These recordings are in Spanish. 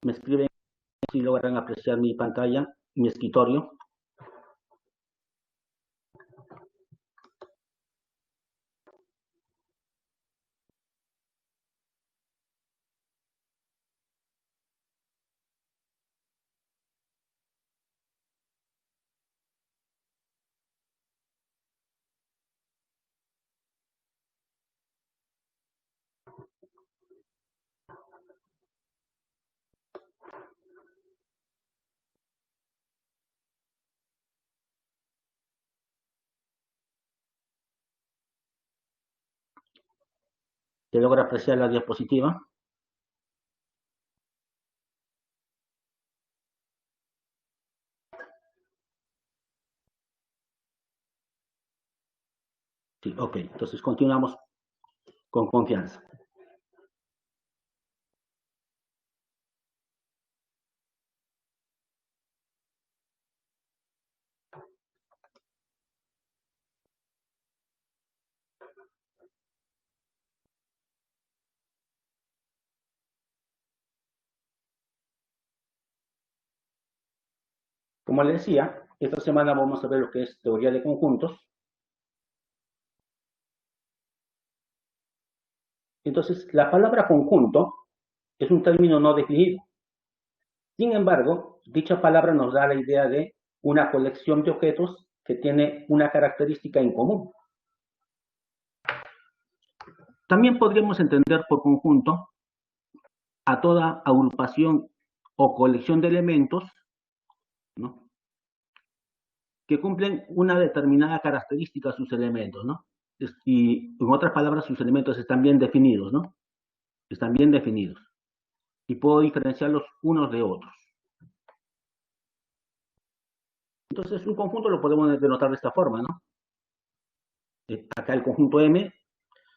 Me escriben si logran apreciar mi pantalla, mi escritorio. ¿Se logra apreciar la diapositiva? Sí, ok. Entonces continuamos con confianza. Como les decía, esta semana vamos a ver lo que es teoría de conjuntos. Entonces, la palabra conjunto es un término no definido. Sin embargo, dicha palabra nos da la idea de una colección de objetos que tiene una característica en común. También podríamos entender por conjunto a toda agrupación o colección de elementos, ¿no?, que cumplen una determinada característica sus elementos, ¿no? Y en otras palabras, sus elementos están bien definidos, ¿no? Están bien definidos. Y puedo diferenciarlos unos de otros. Entonces, un conjunto lo podemos denotar de esta forma, ¿no? Acá el conjunto M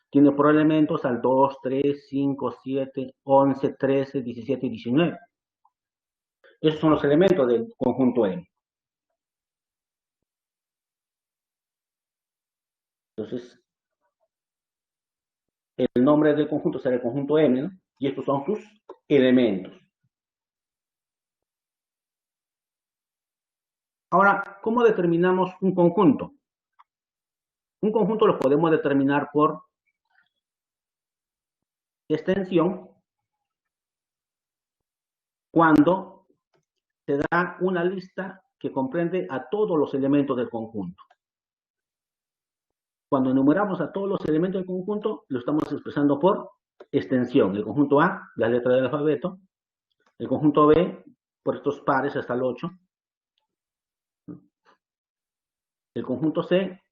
tiene por elementos al 2, 3, 5, 7, 11, 13, 17 y 19. Esos son los elementos del conjunto M. Entonces, el nombre del conjunto será el conjunto M, ¿no? Y estos son sus elementos. Ahora, ¿cómo determinamos un conjunto? Un conjunto lo podemos determinar por extensión cuando se da una lista que comprende a todos los elementos del conjunto. Cuando enumeramos a todos los elementos del conjunto, lo estamos expresando por extensión. El conjunto A, la letra del alfabeto. El conjunto B, por estos pares hasta el 8. El conjunto C,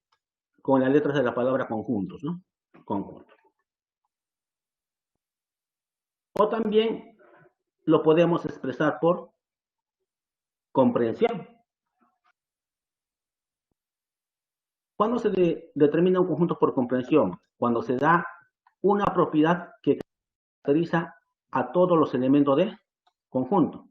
con las letras de la palabra conjuntos, ¿no? Conjuntos. O también lo podemos expresar por comprensión. ¿Cuándo se determina un conjunto por comprensión? Cuando se da una propiedad que caracteriza a todos los elementos del conjunto.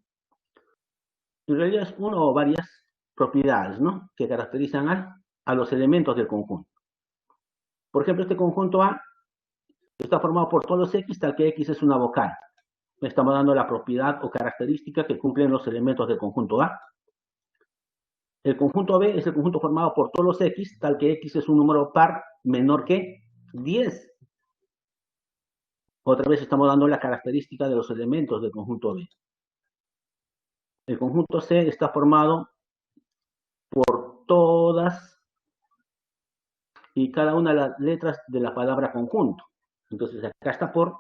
En realidad es una o varias propiedades, ¿no?, que caracterizan a los elementos del conjunto. Por ejemplo, este conjunto A está formado por todos los X, tal que X es una vocal. Estamos dando la propiedad o característica que cumplen los elementos del conjunto A. El conjunto B es el conjunto formado por todos los X, tal que X es un número par menor que 10. Otra vez estamos dando la característica de los elementos del conjunto B. El conjunto C está formado por todas y cada una de las letras de la palabra conjunto. Entonces acá está por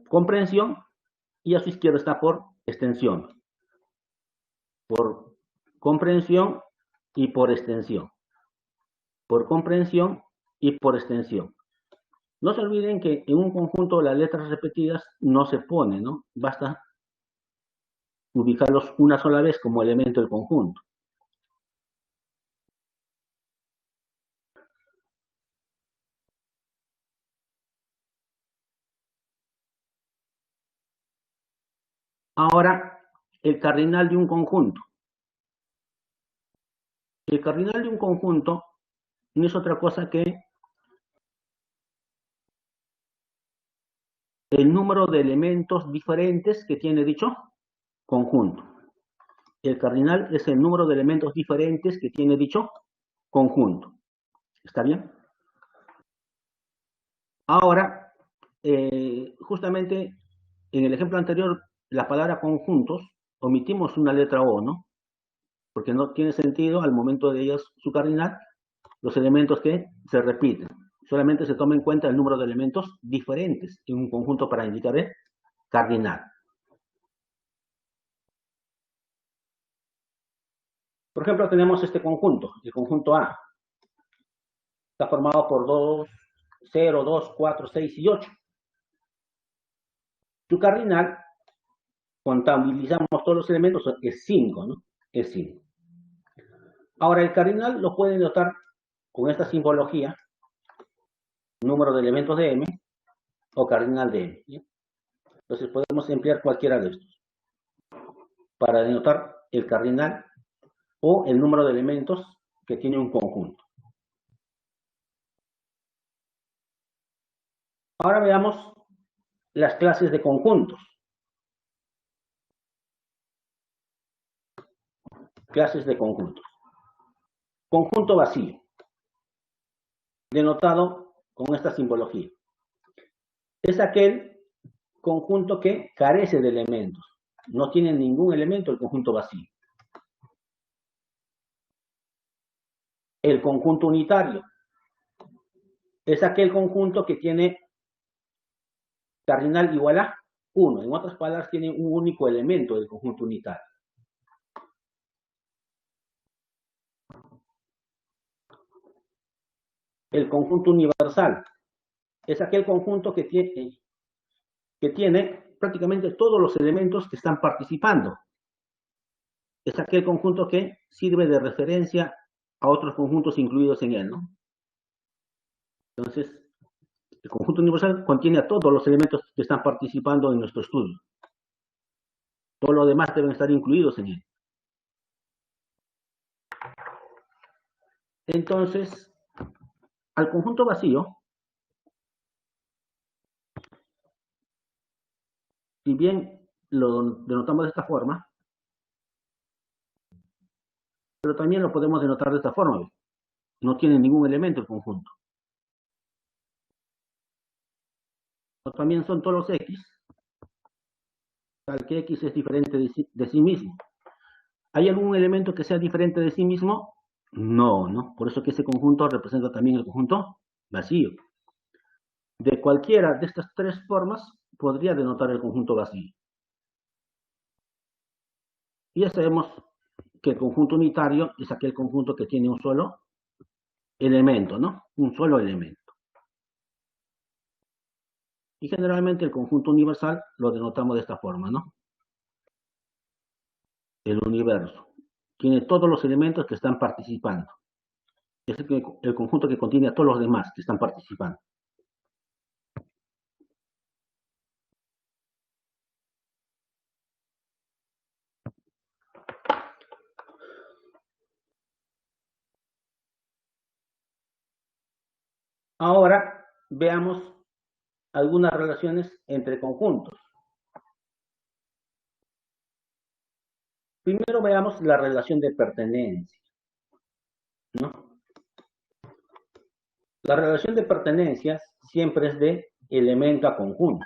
comprensión y a su izquierda está por extensión. Por comprensión y por extensión. Por comprensión y por extensión. No se olviden que en un conjunto las letras repetidas no se ponen, ¿no? Basta ubicarlos una sola vez como elemento del conjunto. Ahora, el cardinal de un conjunto. El cardinal de un conjunto no es otra cosa que el número de elementos diferentes que tiene dicho conjunto. El cardinal es el número de elementos diferentes que tiene dicho conjunto. ¿Está bien? Ahora, justamente en el ejemplo anterior, la palabra conjuntos, omitimos una letra O, ¿no? Porque no tiene sentido al momento de ellos su cardinal, los elementos que se repiten. Solamente se toma en cuenta el número de elementos diferentes en un conjunto para indicar el cardinal. Por ejemplo, tenemos este conjunto, el conjunto A. Está formado por 2, 0, 2, 4, 6 y 8. Su cardinal, contabilizamos todos los elementos, es 5, ¿no? Es 5. Ahora, el cardinal lo pueden notar con esta simbología, número de elementos de M o cardinal de M. ¿Sí? Entonces podemos emplear cualquiera de estos para denotar el cardinal o el número de elementos que tiene un conjunto. Ahora veamos las clases de conjuntos. Clases de conjuntos. Conjunto vacío, denotado con esta simbología. Es aquel conjunto que carece de elementos. No tiene ningún elemento el conjunto vacío. El conjunto unitario es aquel conjunto que tiene cardinal igual a 1. En otras palabras, tiene un único elemento del conjunto unitario. El conjunto universal es aquel conjunto que tiene prácticamente todos los elementos que están participando. Es aquel conjunto que sirve de referencia a otros conjuntos incluidos en él, ¿no? Entonces, el conjunto universal contiene a todos los elementos que están participando en nuestro estudio. Todo lo demás deben estar incluidos en él. Entonces, al conjunto vacío, si bien lo denotamos de esta forma, pero también lo podemos denotar de esta forma. No tiene ningún elemento el conjunto. O también son todos los X, tal que X es diferente de sí mismo. ¿Hay algún elemento que sea diferente de sí mismo? No, ¿no? Por eso que ese conjunto representa también el conjunto vacío. De cualquiera de estas tres formas podría denotar el conjunto vacío. Y ya sabemos que el conjunto unitario es aquel conjunto que tiene un solo elemento, ¿no? Un solo elemento. Y generalmente el conjunto universal lo denotamos de esta forma, ¿no? El universo. Tiene todos los elementos que están participando. Es el conjunto que contiene a todos los demás que están participando. Ahora veamos algunas relaciones entre conjuntos. Primero veamos la relación de pertenencia, ¿no? La relación de pertenencia siempre es de elemento a conjunto,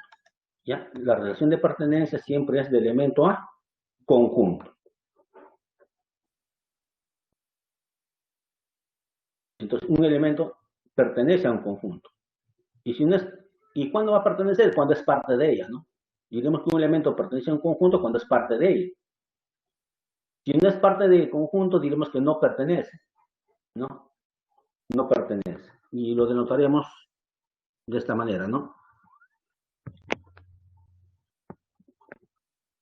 ¿ya? La relación de pertenencia siempre es de elemento a conjunto. Entonces, un elemento pertenece a un conjunto. Y, si no es, ¿y cuándo va a pertenecer? Cuando es parte de ella, ¿no? Diremos que un elemento pertenece a un conjunto cuando es parte de ella. Si no es parte del conjunto, diremos que no pertenece, ¿no? No pertenece. Y lo denotaremos de esta manera, ¿no?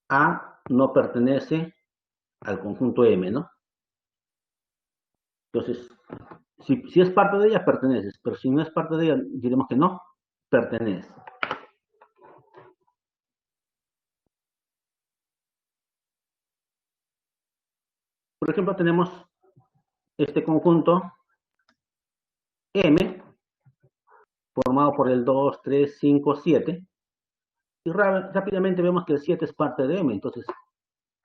A no pertenece al conjunto M, ¿no? Entonces, si es parte de ella, perteneces, pero si no es parte de ella, diremos que no pertenece. Por ejemplo, tenemos este conjunto M, formado por el 2, 3, 5, 7, Y rápidamente vemos que el 7 es parte de M, entonces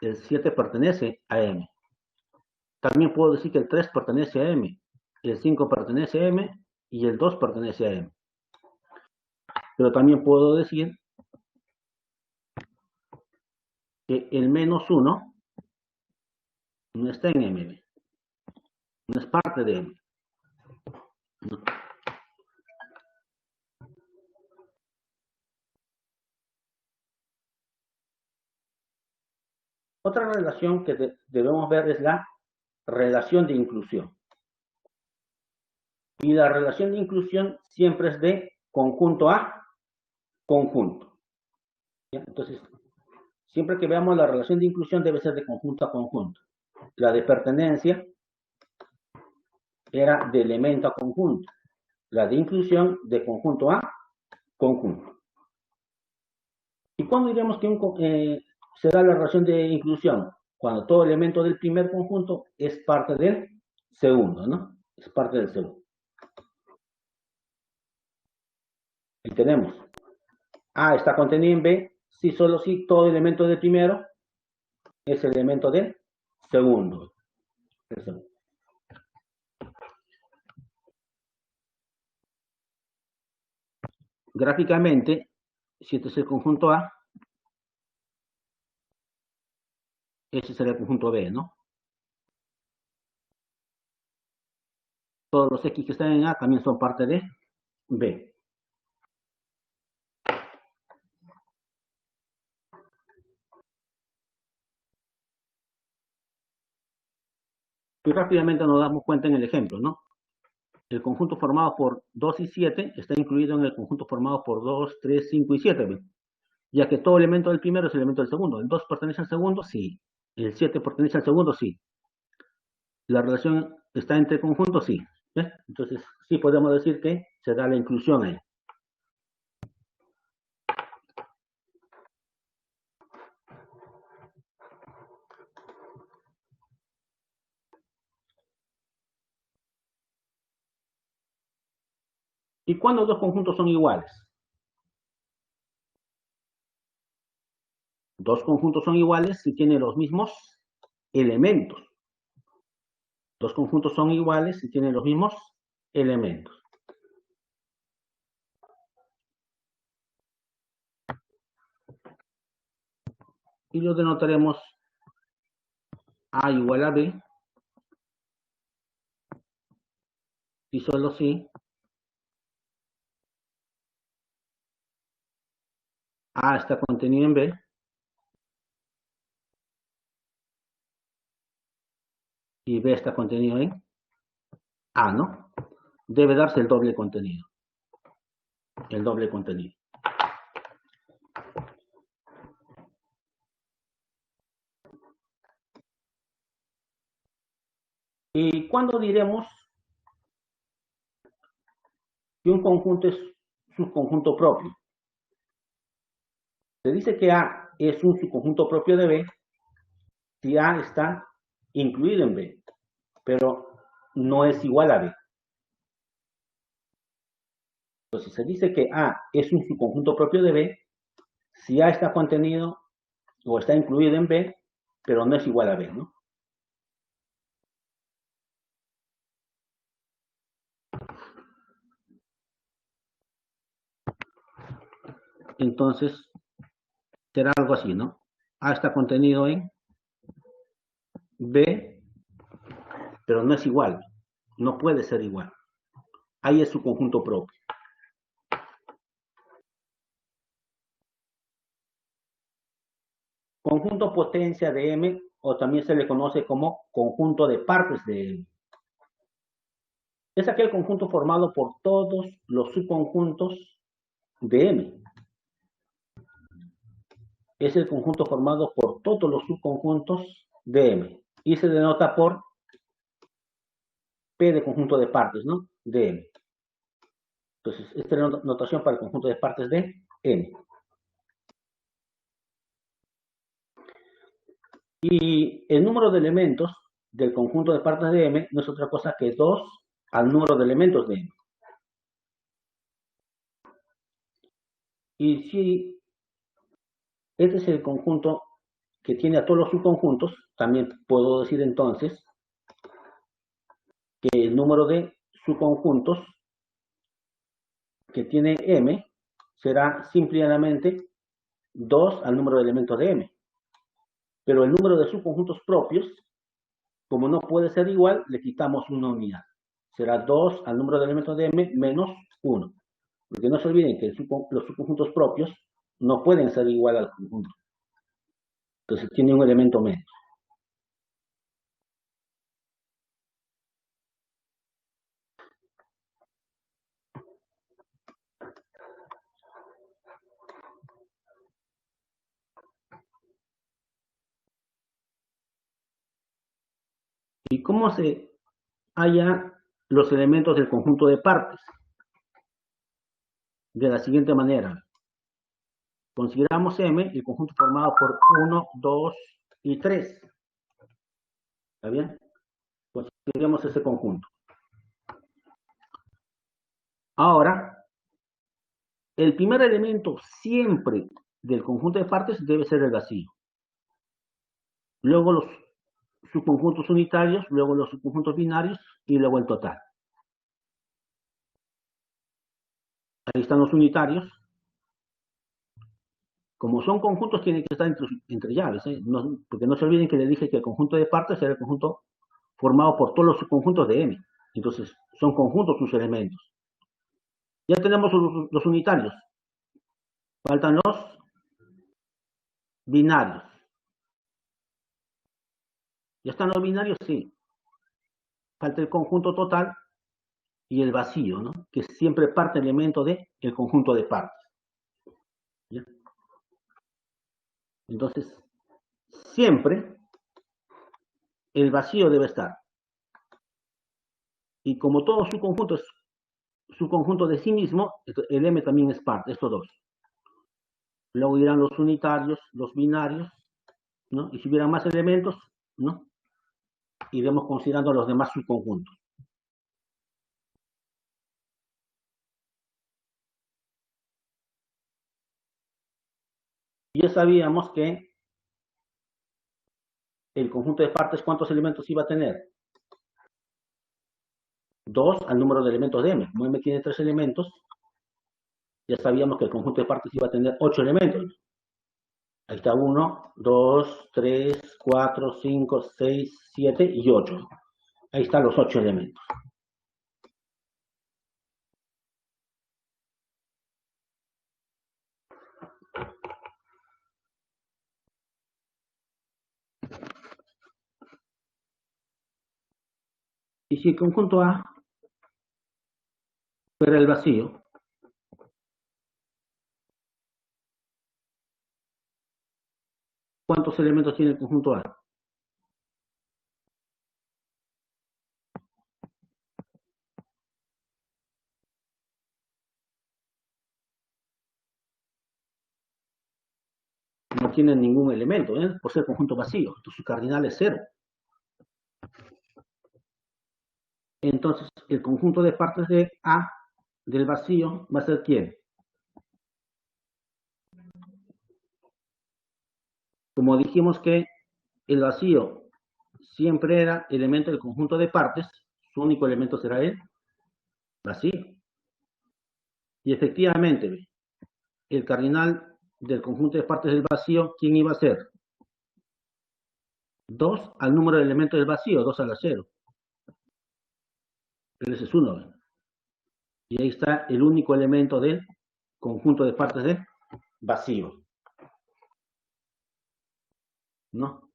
el 7 pertenece a M. También puedo decir que el 3 pertenece a M, el 5 pertenece a M y el 2 pertenece a M. Pero también puedo decir que el menos 1 no está en M, no es parte de M. Otra relación que debemos ver es la relación de inclusión. Y la relación de inclusión siempre es de conjunto a conjunto. ¿Ya? Entonces, siempre que veamos la relación de inclusión debe ser de conjunto a conjunto. La de pertenencia era de elemento a conjunto. La de inclusión de conjunto a conjunto. ¿Y cuándo diremos que se da la relación de inclusión? Cuando todo elemento del primer conjunto es parte del segundo, ¿no? Es parte del segundo. Y tenemos A está contenido en B, si solo si todo elemento del primero es elemento del segundo. Gráficamente, si este es el conjunto A, este será el conjunto B, ¿no? Todos los X que están en A también son parte de B. Y rápidamente nos damos cuenta en el ejemplo, ¿no? El conjunto formado por 2 y 7 está incluido en el conjunto formado por 2, 3, 5 y 7, ¿ve? Ya que todo elemento del primero es elemento del segundo. ¿El 2 pertenece al segundo? Sí. ¿El 7 pertenece al segundo? Sí. ¿La relación está entre conjuntos? Sí. ¿Ves? Entonces, sí podemos decir que se da la inclusión ahí. ¿Y cuándo dos conjuntos son iguales? Dos conjuntos son iguales si tienen los mismos elementos. Dos conjuntos son iguales si tienen los mismos elementos. Y lo denotaremos A igual a B y solo si A está contenido en B y B está contenido en A, ¿no? Debe darse el doble contenido. El doble contenido. ¿Y cuándo diremos que un conjunto es subconjunto propio? Se dice que A es un subconjunto propio de B si A está incluido en B, pero no es igual a B. Entonces se dice que A es un subconjunto propio de B si A está contenido o está incluido en B, pero no es igual a B, ¿no? Entonces será algo así, ¿no? A está contenido en B, pero no es igual, no puede ser igual. Ahí es su conjunto propio. Conjunto potencia de M, o también se le conoce como conjunto de partes de M. Es aquel conjunto formado por todos los subconjuntos de M. Es el conjunto formado por todos los subconjuntos de M. Y se denota por P de conjunto de partes, ¿no? De M. Entonces, esta es la notación para el conjunto de partes de M. Y el número de elementos del conjunto de partes de M no es otra cosa que 2 al número de elementos de M. Y si Este es el conjunto que tiene a todos los subconjuntos. También puedo decir entonces que el número de subconjuntos que tiene M será simplemente 2 al número de elementos de M. Pero el número de subconjuntos propios, como no puede ser igual, le quitamos una unidad. Será 2 al número de elementos de M menos 1. Porque no se olviden que los subconjuntos propios no pueden ser igual al conjunto. Entonces tiene un elemento menos. ¿Y cómo se halla los elementos del conjunto de partes? De la siguiente manera. Consideramos M el conjunto formado por 1, 2 y 3. ¿Está bien? Consideremos ese conjunto. Ahora, el primer elemento siempre del conjunto de partes debe ser el vacío. Luego los subconjuntos unitarios, luego los subconjuntos binarios y luego el total. Ahí están los unitarios. Como son conjuntos, tienen que estar entre llaves, ¿eh? No, porque no se olviden que les dije que el conjunto de partes era el conjunto formado por todos los subconjuntos de M. Entonces, son conjuntos sus elementos. Ya tenemos los unitarios. Faltan los binarios. ¿Ya están los binarios? Sí. Falta el conjunto total y el vacío, ¿no? Que siempre parte elemento del conjunto de partes. ¿Ya? Entonces, siempre el vacío debe estar. Y como todo su conjunto de sí mismo, el M también es parte, estos dos. Luego irán los unitarios, los binarios, ¿no? Y si hubiera más elementos, ¿no? Iremos considerando los demás subconjuntos. Ya sabíamos que el conjunto de partes, ¿cuántos elementos iba a tener? 2 al número de elementos de M. Como M tiene 3 elementos, ya sabíamos que el conjunto de partes iba a tener 8 elementos. Ahí está 1, 2, 3, 4, 5, 6, 7 y 8. Ahí están los 8 elementos. Y si el conjunto A fuera el vacío, ¿cuántos elementos tiene el conjunto A? No tiene ningún elemento, ¿eh? Por ser conjunto vacío. Entonces su cardinal es 0. Entonces el conjunto de partes de A del vacío va a ser ¿quién? Como dijimos que el vacío siempre era elemento del conjunto de partes, su único elemento será el vacío. Y efectivamente, el cardinal del conjunto de partes del vacío, ¿quién iba a ser? 2 al número de elementos del vacío, 2 a la 0. Pero ese es 1. Y ahí está el único elemento del conjunto de partes del vacío. ¿No?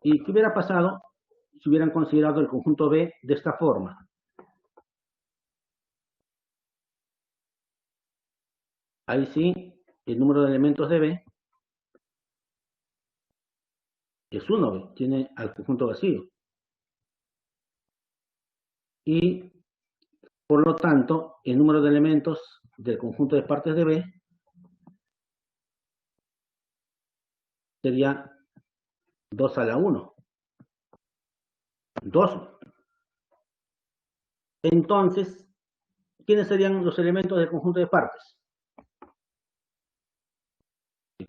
¿Y qué hubiera pasado si hubieran considerado el conjunto B de esta forma? Ahí sí, el número de elementos de B es 1, tiene al conjunto vacío. Y por lo tanto, el número de elementos del conjunto de partes de B sería 2 a la 1. 2. Entonces, ¿quiénes serían los elementos del conjunto de partes?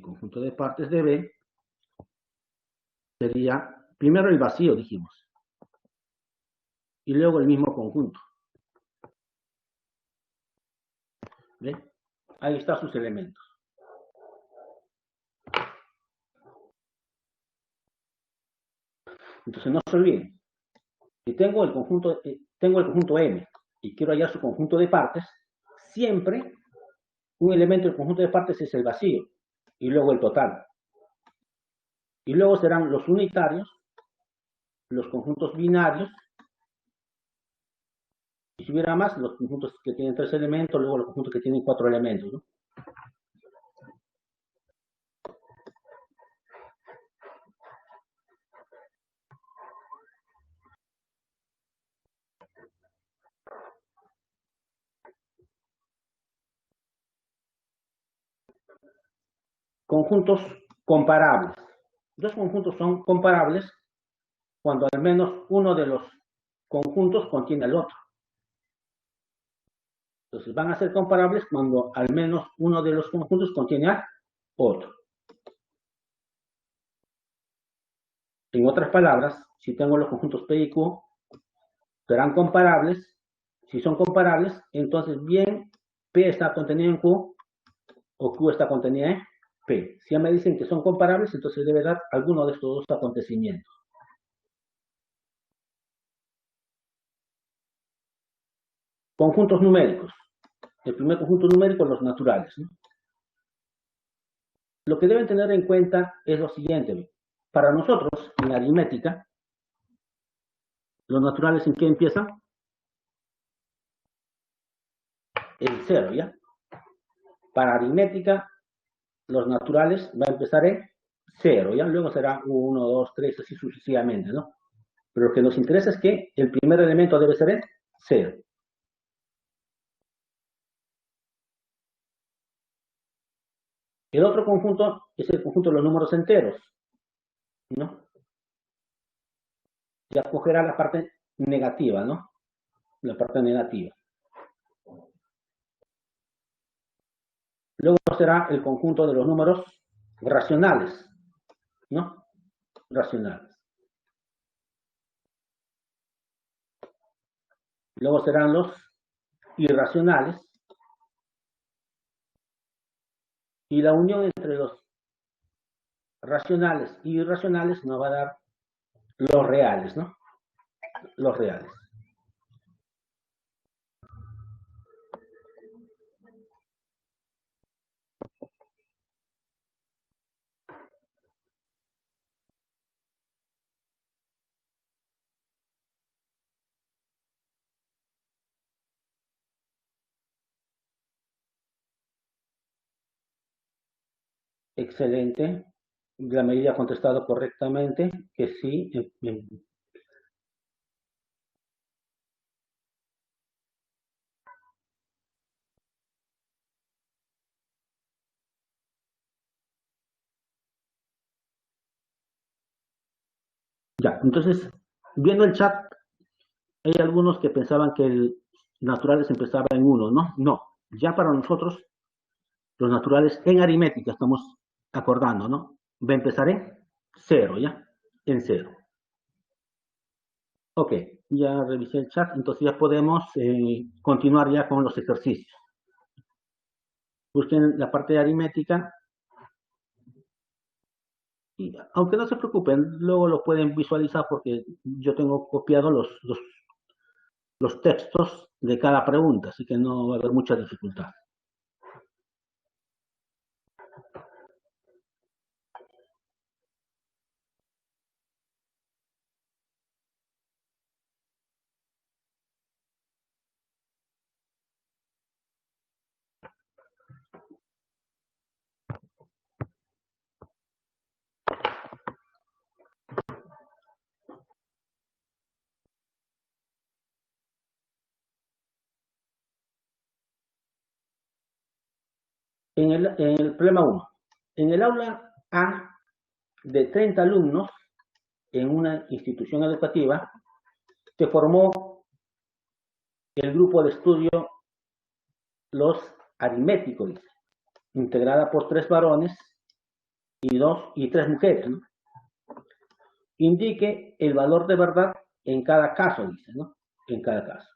conjunto de partes de B sería primero el vacío, dijimos, y luego el mismo conjunto. ¿Ve? Ahí están sus elementos. Entonces no se olviden, si tengo el conjunto M y quiero hallar su conjunto de partes, siempre un elemento del conjunto de partes es el vacío y luego el total. Y luego serán los unitarios, los conjuntos binarios, y si hubiera más, los conjuntos que tienen 3 elementos, luego los conjuntos que tienen 4 elementos, ¿no? Conjuntos comparables. Dos conjuntos son comparables cuando al menos uno de los conjuntos contiene al otro. Entonces van a ser comparables cuando al menos uno de los conjuntos contiene al otro. En otras palabras, si tengo los conjuntos P y Q, serán comparables. Si son comparables, entonces bien P está contenido en Q o Q está contenido en P. Si ya me dicen que son comparables, entonces debe dar alguno de estos dos acontecimientos. Conjuntos numéricos. El primer conjunto numérico, los naturales, ¿no? Lo que deben tener en cuenta es lo siguiente. Para nosotros, en aritmética, los naturales, ¿en qué empiezan? En 0, ¿ya? Para aritmética, los naturales va a empezar en 0, ¿ya? Luego será 1, 2, 3, así sucesivamente, ¿no? Pero lo que nos interesa es que el primer elemento debe ser en 0. El otro conjunto es el conjunto de los números enteros, ¿no? Ya cogerá la parte negativa, ¿no? La parte negativa. Luego será el conjunto de los números racionales, ¿no? Racionales. Luego serán los irracionales. Y la unión entre los racionales y irracionales nos va a dar los reales, ¿no? Los reales. Excelente. La medida ha contestado correctamente que sí. Ya, entonces, viendo el chat, hay algunos que pensaban que el naturales empezaba en 1, ¿no? No, ya para nosotros, los naturales en aritmética estamos acordando, ¿no? Va a empezar en 0, ¿ya? En 0. Ok, ya revisé el chat, entonces ya podemos continuar ya con los ejercicios. Busquen la parte de aritmética y aunque no se preocupen, luego lo pueden visualizar porque yo tengo copiado los textos de cada pregunta, así que no va a haber mucha dificultad. En el problema 1, en el aula A de 30 alumnos en una institución educativa, se formó el grupo de estudio Los Aritméticos, integrada por 3 varones y tres mujeres, ¿no? Indique el valor de verdad en cada caso, dice, ¿no? En cada caso.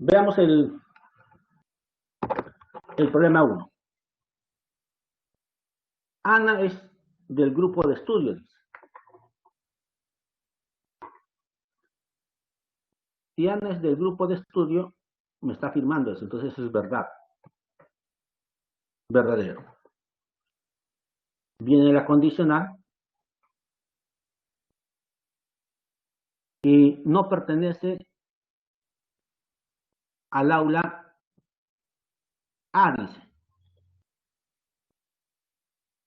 Veamos el problema uno. Ana es del grupo de estudio, dice. Si Ana es del grupo de estudio, me está afirmando eso, entonces eso es verdad, verdadero. Viene la condicional y no pertenece al aula A, dice.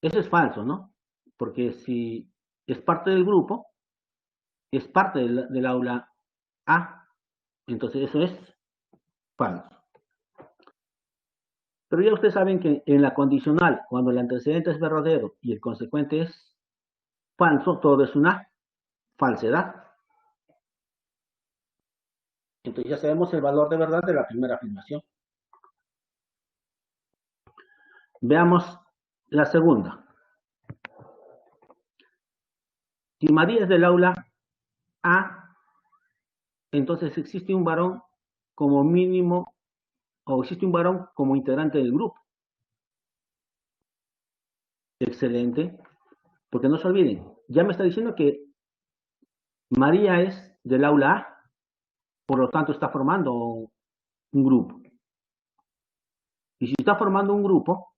Eso es falso, ¿no? Porque si es parte del grupo, es parte del aula A, entonces eso es falso. Pero ya ustedes saben que en la condicional, cuando el antecedente es verdadero y el consecuente es falso, todo es una falsedad. Entonces ya sabemos el valor de verdad de la primera afirmación. Veamos la segunda. Si María es del aula A, entonces existe un varón como mínimo, o existe un varón como integrante del grupo. Excelente, porque no se olviden, ya me está diciendo que María es del aula A, por lo tanto está formando un grupo. Y si está formando un grupo,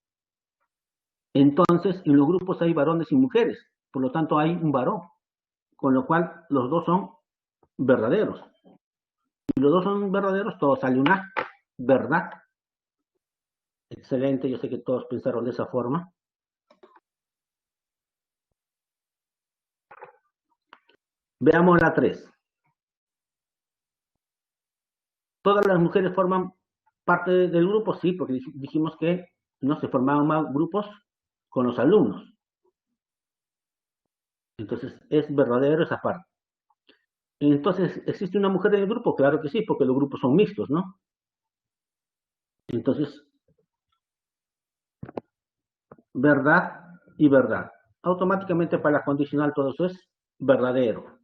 entonces en los grupos hay varones y mujeres, por lo tanto hay un varón, con lo cual los dos son verdaderos. Si los dos son verdaderos, todo sale una verdad. Excelente, yo sé que todos pensaron de esa forma. Veamos la 3. ¿Todas las mujeres forman parte del grupo? Sí, porque dijimos que no se formaban más grupos con los alumnos. Entonces, es verdadero esa parte. Entonces, ¿existe una mujer en el grupo? Claro que sí, porque los grupos son mixtos, ¿no? Entonces, verdad y verdad. Automáticamente para la condicional todo eso es verdadero.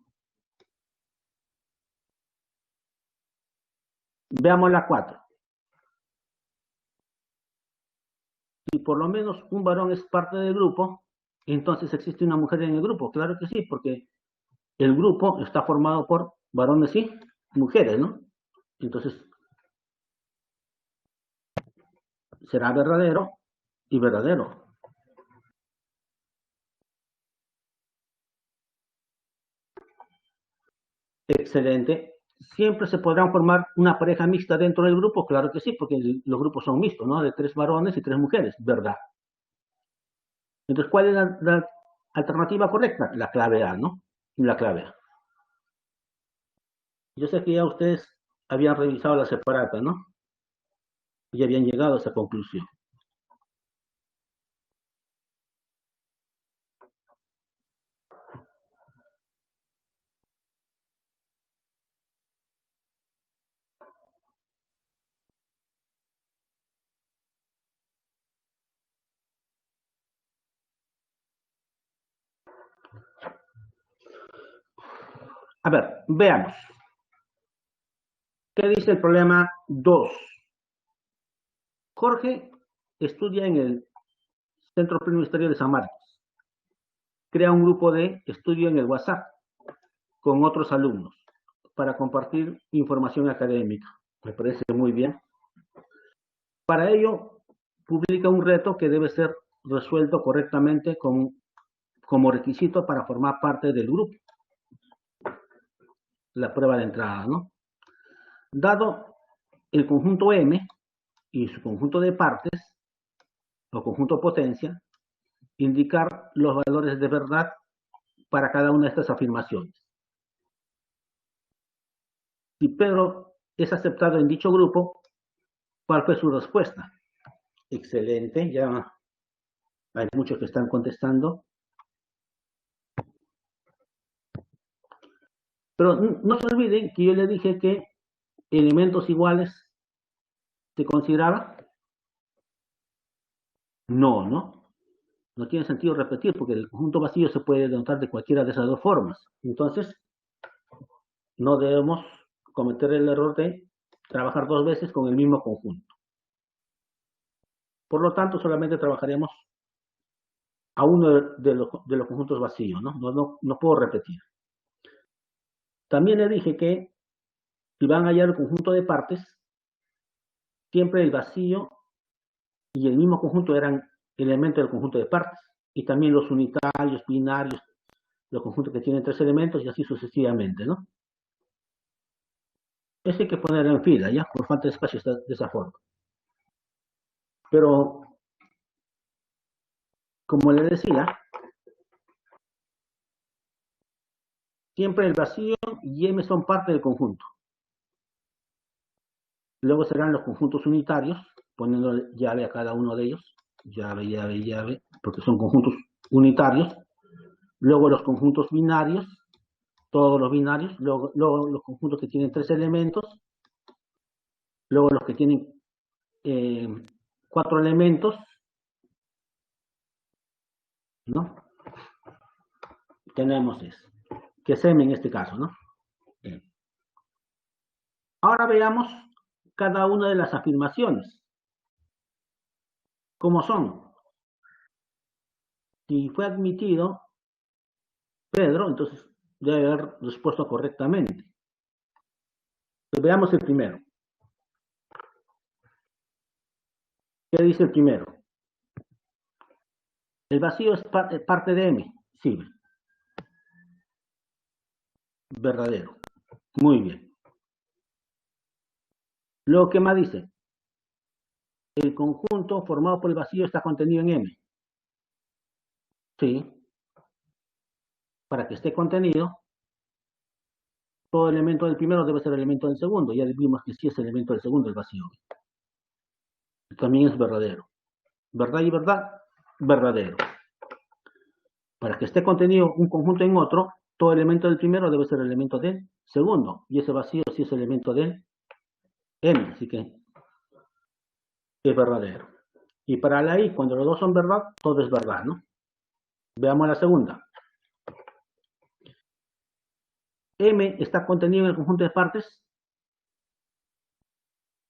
Veamos la 4. Si por lo menos un varón es parte del grupo, entonces existe una mujer en el grupo. Claro que sí, porque el grupo está formado por varones y mujeres, ¿no? Entonces, será verdadero y verdadero. Excelente. ¿Siempre se podrán formar una pareja mixta dentro del grupo? Claro que sí, porque los grupos son mixtos, ¿no? De 3 varones y 3 mujeres, ¿verdad? Entonces, ¿cuál es la alternativa correcta? La clave A, ¿no? La clave A. Yo sé que ya ustedes habían revisado la separata, ¿no? Y habían llegado a esa conclusión. A ver, veamos. ¿Qué dice el problema 2? Jorge estudia en el Centro Preuniversitario de San Marcos. Crea un grupo de estudio en el WhatsApp con otros alumnos para compartir información académica. Me parece muy bien. Para ello, publica un reto que debe ser resuelto correctamente como requisito para formar parte del grupo. La prueba de entrada, ¿no? Dado el conjunto M y su conjunto de partes, o conjunto potencia, indicar los valores de verdad para cada una de estas afirmaciones. Si Pedro es aceptado en dicho grupo, ¿cuál fue su respuesta? Excelente, ya hay muchos que están contestando. Pero no se olviden que yo le dije que elementos iguales se consideraba. No, ¿no? No tiene sentido repetir porque el conjunto vacío se puede denotar de cualquiera de esas dos formas. Entonces, no debemos cometer el error de trabajar dos veces con el mismo conjunto. Por lo tanto, solamente trabajaremos a uno de los conjuntos vacíos, ¿no? No puedo repetir. También le dije que si van a hallar el conjunto de partes, siempre el vacío y el mismo conjunto eran elementos del conjunto de partes. Y también los unitarios, binarios, los conjuntos que tienen tres elementos y así sucesivamente, ¿no? Eso hay que ponerlo en fila, ¿ya? Por falta de espacio está de esa forma. Pero, como le decía, siempre el vacío y M son parte del conjunto. Luego serán los conjuntos unitarios, poniendo llave a cada uno de ellos. Llave, llave, llave, porque son conjuntos unitarios. Luego los conjuntos binarios, todos los binarios. Luego los conjuntos que tienen tres elementos. Luego los que tienen cuatro elementos, ¿no? Tenemos eso, que es M en este caso, ¿no? Bien. Ahora veamos cada una de las afirmaciones. ¿Cómo son? Si fue admitido Pedro, entonces debe haber respuesto correctamente. Pues veamos el primero. ¿Qué dice el primero? El vacío es parte de M. Sí, verdadero. Muy bien. Luego, ¿qué más dice? El conjunto formado por el vacío está contenido en M. Sí. Para que esté contenido, todo elemento del primero debe ser elemento del segundo. Ya vimos que sí es elemento del segundo el vacío. También es verdadero. Verdad y verdad, verdadero. Para que esté contenido un conjunto en otro, todo elemento del primero debe ser elemento del segundo. Y ese vacío sí es elemento del M. Así que es verdadero. Y para la I, cuando los dos son verdad, todo es verdad, ¿no? Veamos la segunda. M está contenido en el conjunto de partes.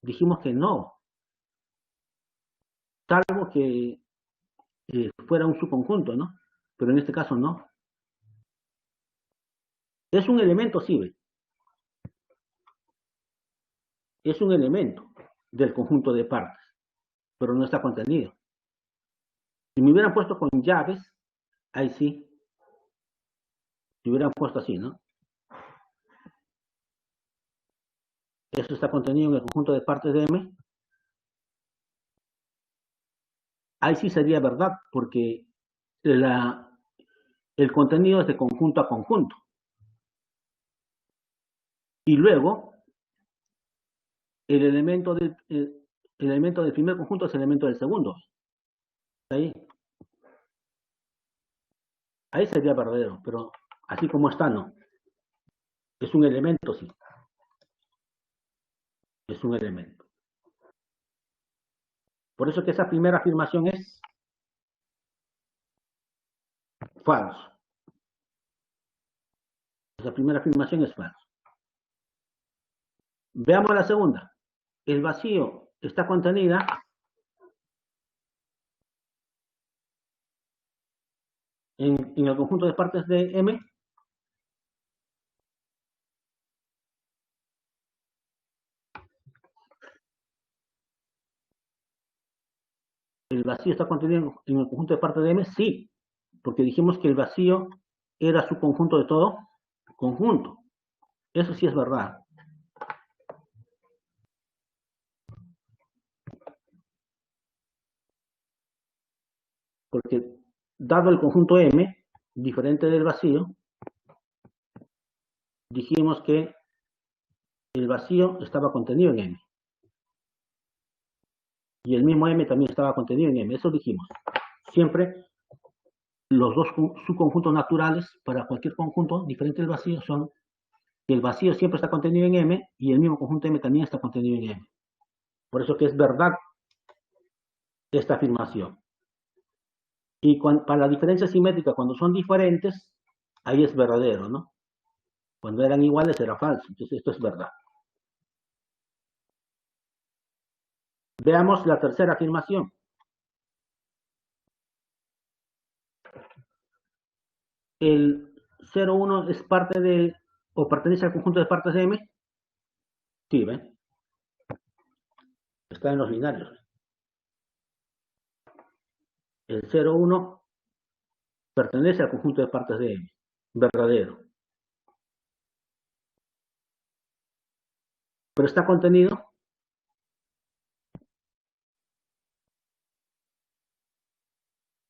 Dijimos que no. Salvo que fuera un subconjunto, ¿no? Pero en este caso no. Es un elemento, sí, ¿ve? Es un elemento del conjunto de partes, pero no está contenido. Si me hubieran puesto con llaves, ahí sí, si hubieran puesto así, ¿no? Eso está contenido en el conjunto de partes de M. Ahí sí sería verdad, porque el contenido es de conjunto a conjunto. Y luego, el elemento del primer conjunto es el elemento del segundo. Ahí, ahí sería verdadero, pero así como está, no. Es un elemento, sí. Es un elemento. Por eso que esa primera afirmación es falso. Esa primera afirmación es falsa. Veamos la segunda. El vacío está contenida en el conjunto de partes de M. ¿El vacío está contenido en el conjunto de partes de M? Sí, porque dijimos que el vacío era su conjunto de todo conjunto. Eso sí es verdad. Porque dado el conjunto M, diferente del vacío, dijimos que el vacío estaba contenido en M. y el mismo M también estaba contenido en M. Eso dijimos. Siempre los dos subconjuntos naturales para cualquier conjunto diferente del vacío son que el vacío siempre está contenido en M y el mismo conjunto M también está contenido en M. Por eso que es verdad esta afirmación. Y para la diferencia simétrica, cuando son diferentes, ahí es verdadero, ¿no? Cuando eran iguales era falso. Entonces esto es verdad. Veamos la tercera afirmación. El 0,1 es parte de, o pertenece al conjunto de partes de M. Sí, ¿ven? Está en los binarios. El 0,1 pertenece al conjunto de partes de M. Verdadero. Pero está contenido.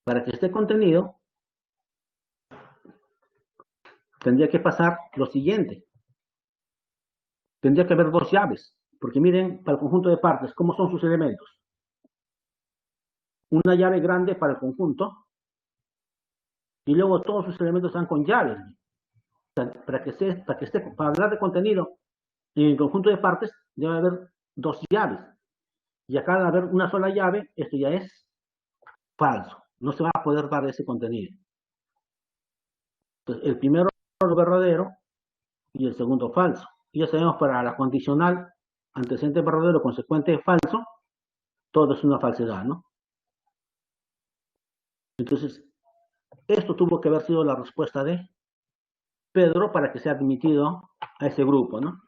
Para que esté contenido, tendría que pasar lo siguiente. Tendría que haber dos llaves. Porque miren, para el conjunto de partes, ¿cómo son sus elementos? Una llave grande para el conjunto y luego todos sus elementos están con llaves. O sea, para hablar de contenido en el conjunto de partes debe haber dos llaves. Y acá al haber una sola llave, esto ya es falso. No se va a poder dar ese contenido. Entonces, el primero es verdadero y el segundo falso. Y ya sabemos para la condicional antecedente verdadero, consecuente falso, todo es una falsedad, ¿no? Entonces, esto tuvo que haber sido la respuesta de Pedro para que sea admitido a ese grupo, ¿no?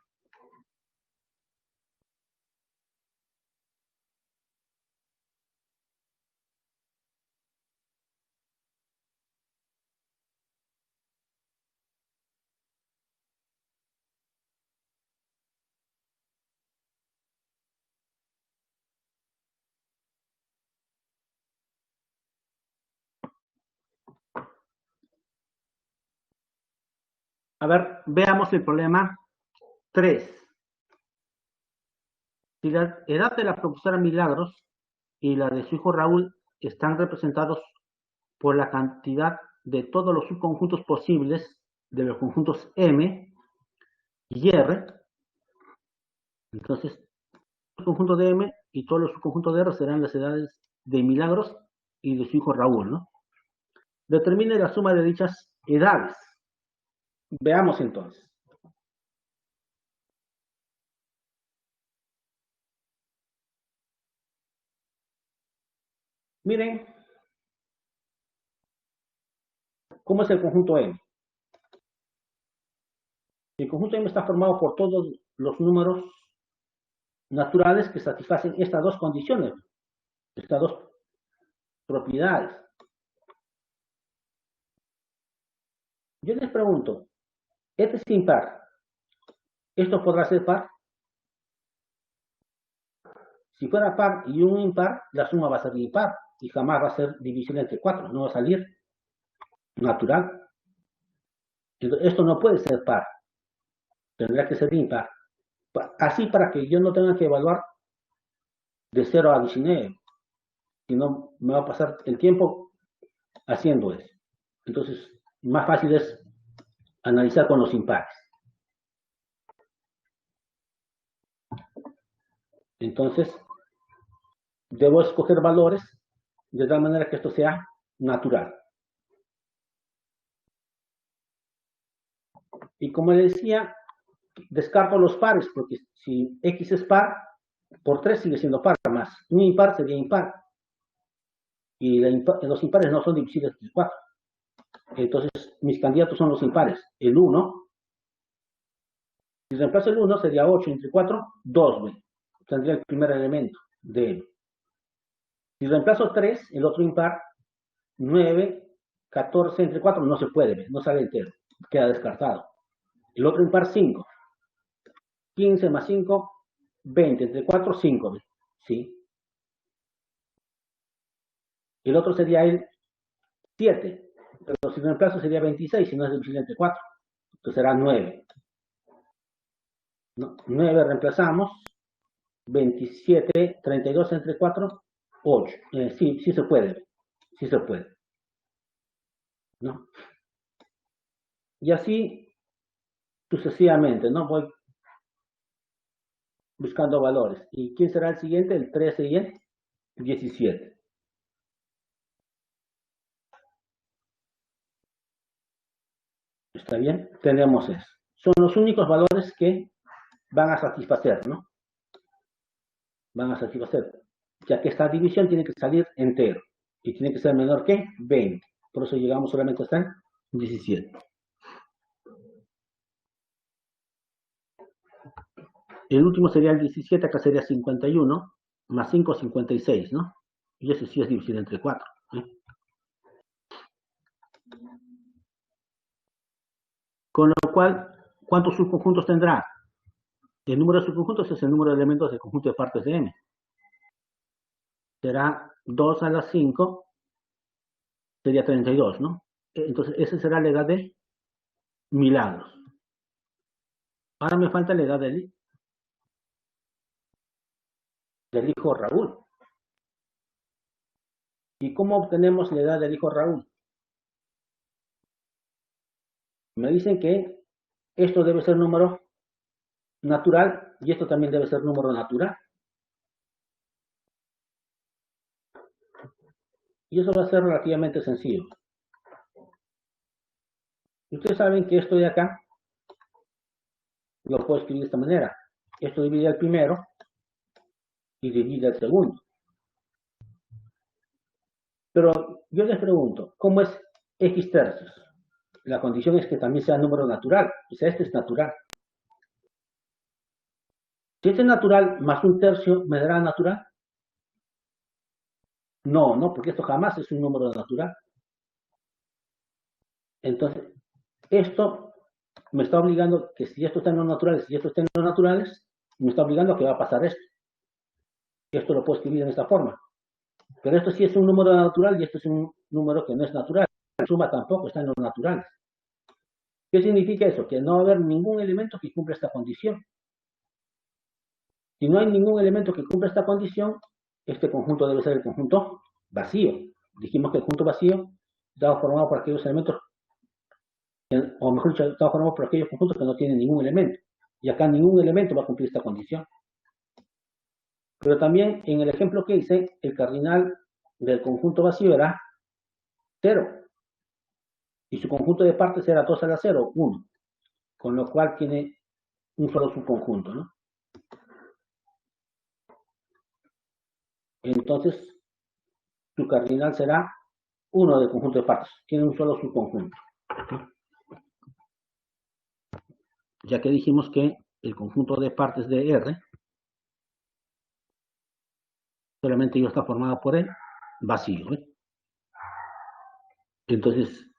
A ver, veamos el problema 3. Si la edad de la profesora Milagros y la de su hijo Raúl están representados por la cantidad de todos los subconjuntos posibles de los conjuntos M y R, entonces el conjunto de M y todos los subconjuntos de R serán las edades de Milagros y de su hijo Raúl, ¿no? Determine la suma de dichas edades. Veamos entonces. Miren cómo es el conjunto M. El conjunto M está formado por todos los números naturales que satisfacen estas dos condiciones, estas dos propiedades. Yo les pregunto, este es impar, ¿esto podrá ser par? Si fuera par y un impar, la suma va a ser impar y jamás va a ser divisible entre 4, no va a salir natural. Entonces, esto no puede ser par, tendrá que ser impar. Así para que yo no tenga que evaluar de 0 a 19, sino me va a pasar el tiempo haciendo eso. Entonces, más fácil es analizar con los impares. Entonces, debo escoger valores de tal manera que esto sea natural. Y como le decía, descarto los pares, porque si X es par, por 3 sigue siendo par, más un impar sería impar. Y los impares no son divisibles entre 4. Entonces, mis candidatos son los impares. El 1, si reemplazo el 1, sería 8 entre 4, 2. Tendría el primer elemento de él. Si reemplazo 3, el otro impar, 9, 14 entre 4, no se puede ver, no sale entero, queda descartado. El otro impar, 5. 15 más 5, 20. Entre 4, 5. ¿Sí? El otro sería el 7. Pero si reemplazo sería 26, si no es divisible entre 4. Entonces será 9. ¿No? 9 reemplazamos. 27, 32 entre 4, 8. Sí, sí se puede. Sí se puede. ¿No? Y así sucesivamente, ¿no? Voy buscando valores. ¿Y quién será el siguiente? El 13 y el 17. ¿Está bien? Tenemos eso. Son los únicos valores que van a satisfacer, ¿no? Van a satisfacer. Ya que esta división tiene que salir entero. Y tiene que ser menor que 20. Por eso llegamos solamente hasta el 17. El último sería el 17, acá sería 51, más 5, 56, ¿no? Y ese sí es divisible entre 4. ¿Eh? Con lo cual, ¿cuántos subconjuntos tendrá? El número de subconjuntos es el número de elementos del conjunto de partes de M. Será 2 a la 5, sería 32, ¿no? Entonces, esa será la edad de Milagros. Ahora me falta la edad del hijo Raúl. ¿Y cómo obtenemos la edad del hijo Raúl? Me dicen que esto debe ser número natural y esto también debe ser número natural. Y eso va a ser relativamente sencillo. Ustedes saben que esto de acá lo puedo escribir de esta manera. Esto divide al primero y divide al segundo. Pero yo les pregunto, ¿cómo es x tercios? La condición es que también sea número natural. O sea, este es natural. Si este es natural más un tercio, ¿me dará natural? No, no, porque esto jamás es un número natural. Entonces, esto me está obligando que si esto está en los naturales y esto está en los naturales, me está obligando a que va a pasar esto. Esto lo puedo escribir en esta forma. Pero esto sí es un número natural y esto es un número que no es natural. La suma tampoco está en los naturales. ¿Qué significa eso? Que no va a haber ningún elemento que cumpla esta condición. Si no hay ningún elemento que cumpla esta condición, este conjunto debe ser el conjunto vacío. Dijimos que el conjunto vacío estaba formado por aquellos elementos, o mejor dicho, estaba formado por aquellos conjuntos que no tienen ningún elemento. Y acá ningún elemento va a cumplir esta condición. Pero también en el ejemplo que hice, el cardinal del conjunto vacío era 0. Y su conjunto de partes era 2 a la 0, 1. Con lo cual tiene un solo subconjunto, ¿no? Entonces, su cardinal será 1 del conjunto de partes. Tiene un solo subconjunto. Ya que dijimos que el conjunto de partes de R solamente está formado por el vacío. ¿Eh? Entonces,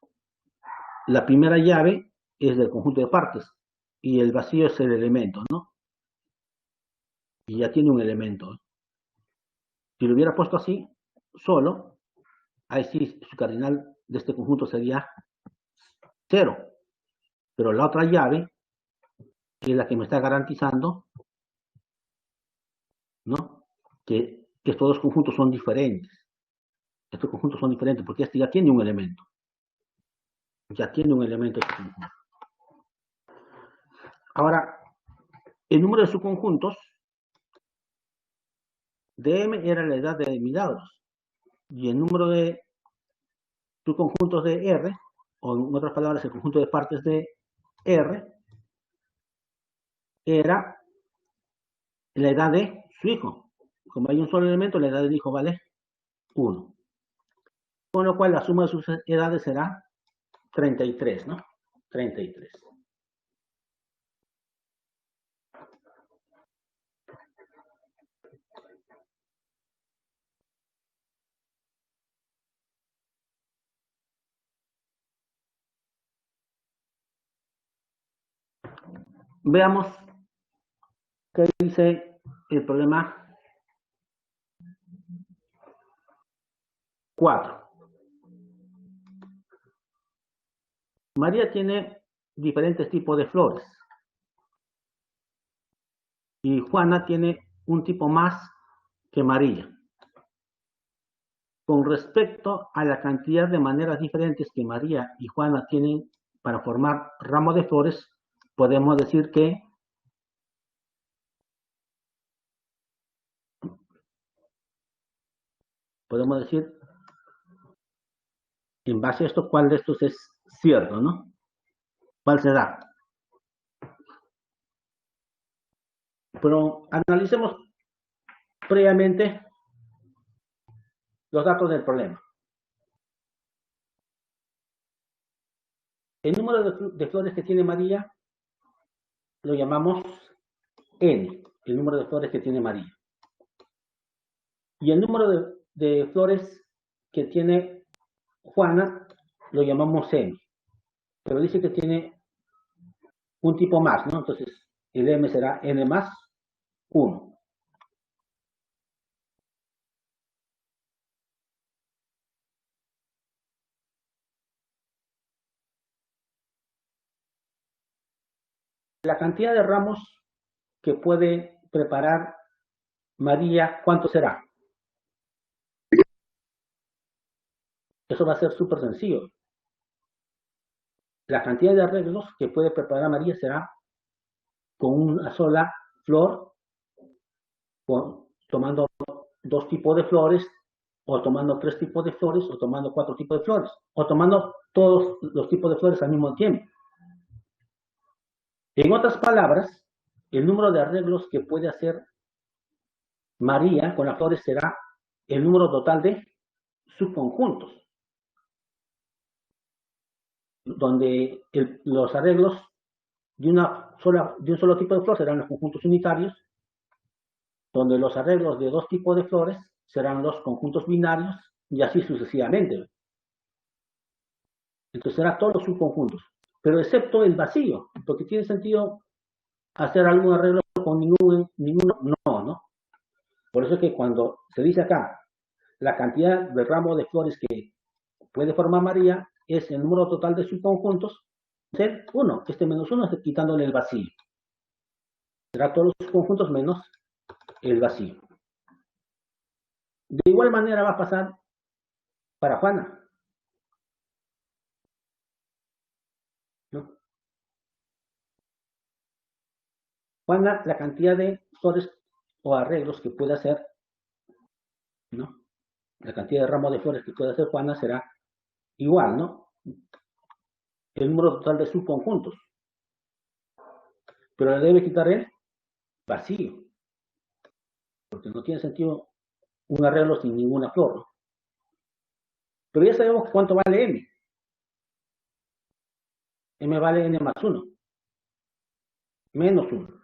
la primera llave es del conjunto de partes y el vacío es el elemento, ¿no? Y ya tiene un elemento. ¿Eh? Si lo hubiera puesto así, solo, ahí sí su cardinal de este conjunto sería 0. Pero la otra llave, que es la que me está garantizando, ¿no? Que estos dos conjuntos son diferentes. Estos conjuntos son diferentes porque este ya tiene un elemento. Ya tiene un elemento este conjunto. Ahora, el número de subconjuntos de M era la edad de Milagros. Y el número de subconjuntos de R, o en otras palabras, el conjunto de partes de R, era la edad de su hijo. Como hay un solo elemento, la edad del hijo vale 1. Con lo cual la suma de sus edades será 33, ¿no? 33. Veamos qué dice el problema 4. María tiene diferentes tipos de flores y Juana tiene un tipo más que María. Con respecto a la cantidad de maneras diferentes que María y Juana tienen para formar ramos de flores, podemos decir que en base a esto, cuál de estos es cierto, ¿no? ¿Cuál será? Pero analicemos previamente los datos del problema. El número de flores que tiene María lo llamamos N, el número de flores que tiene María. Y el número de flores que tiene Juana lo llamamos M. Pero dice que tiene un tipo más, ¿no? Entonces, el M será N más 1. La cantidad de ramos que puede preparar María, ¿cuánto será? Eso va a ser súper sencillo. La cantidad de arreglos que puede preparar María será con una sola flor, tomando 2 tipos de flores, o tomando 3 tipos de flores, o tomando 4 tipos de flores, o tomando todos los tipos de flores al mismo tiempo. En otras palabras, el número de arreglos que puede hacer María con las flores será el número total de subconjuntos, donde los arreglos de un solo tipo de flor serán los conjuntos unitarios, donde los arreglos de 2 tipos de flores serán los conjuntos binarios, y así sucesivamente. Entonces serán todos los subconjuntos, pero excepto el vacío, porque tiene sentido hacer algún arreglo con ninguno, no. Por eso es que cuando se dice acá, la cantidad de ramos de flores que puede formar María es el número total de subconjuntos, ser 1, este menos 1 es quitándole el vacío. Será todos los subconjuntos menos el vacío. De igual manera va a pasar para Juana, ¿no? Juana, la cantidad de flores o arreglos que puede hacer, ¿no? La cantidad de ramos de flores que puede hacer Juana será igual, ¿no? El número total de subconjuntos. Pero le debe quitar el vacío, porque no tiene sentido un arreglo sin ninguna flor, ¿no? Pero ya sabemos cuánto vale m. M vale n más 1, menos 1.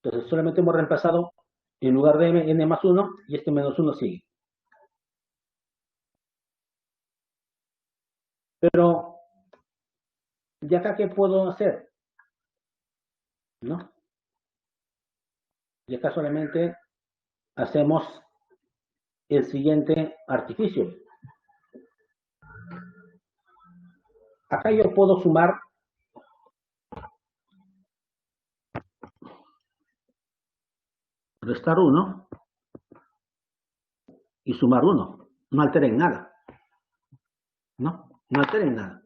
Entonces solamente hemos reemplazado en lugar de m, n más 1, y este menos 1 sigue. Pero, ¿de acá qué puedo hacer? ¿No? Y acá solamente hacemos el siguiente artificio. Acá yo puedo sumar restar 1 y sumar 1. No alteren nada. No alteren nada.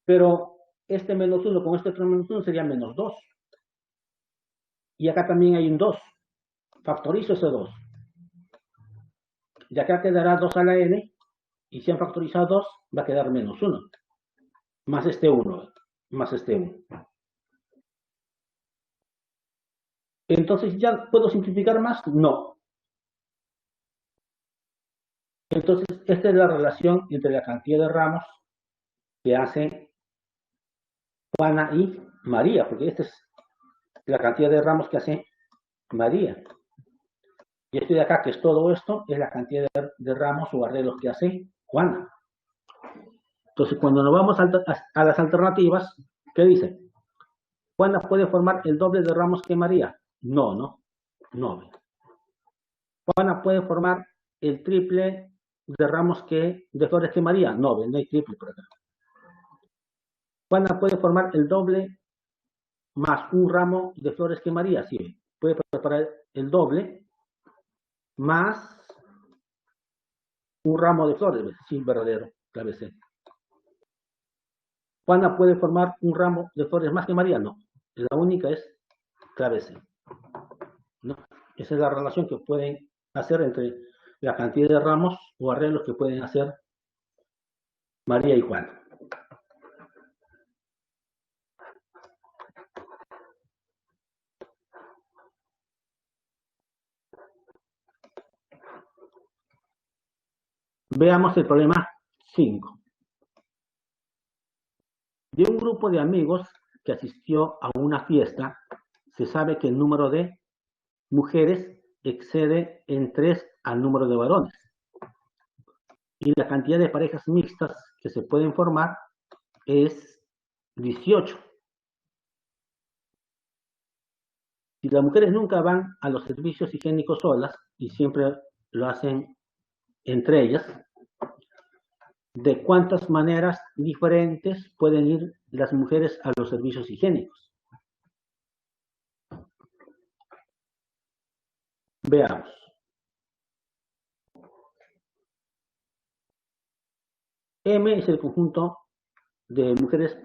Pero este menos 1 con este otro menos 1 sería menos 2. Y acá también hay un 2. Factorizo ese 2. Y acá quedará 2 a la n. Y si han factorizado 2, va a quedar menos 1. Más este 1. Más este 1. Entonces, ¿ya puedo simplificar más? No. Entonces, esta es la relación entre la cantidad de ramos que hace Juana y María, porque esta es la cantidad de ramos que hace María. Y esto de acá, que es todo esto, es la cantidad de ramos o arreglos que hace Juana. Entonces, cuando nos vamos a las alternativas, ¿qué dice? ¿Juana puede formar el doble de ramos que María? No. ¿Juana puede formar el triple de ramos de flores que María? No hay triple por acá. ¿Juana puede formar el doble más un ramo de flores que María, sí, puede preparar el doble, más un ramo de flores, sí, verdadero, clave C. Juana puede formar un ramo de flores más que María, no. La única es clave C, ¿no? Esa es la relación que pueden hacer entre la cantidad de ramos o arreglos que pueden hacer María y Juana. Veamos el problema 5. De un grupo de amigos que asistió a una fiesta, se sabe que el número de mujeres excede en 3 al número de varones. Y la cantidad de parejas mixtas que se pueden formar es 18. Si las mujeres nunca van a los servicios higiénicos solas y siempre lo hacen entre ellas, ¿de cuántas maneras diferentes pueden ir las mujeres a los servicios higiénicos? Veamos. M es el conjunto de mujeres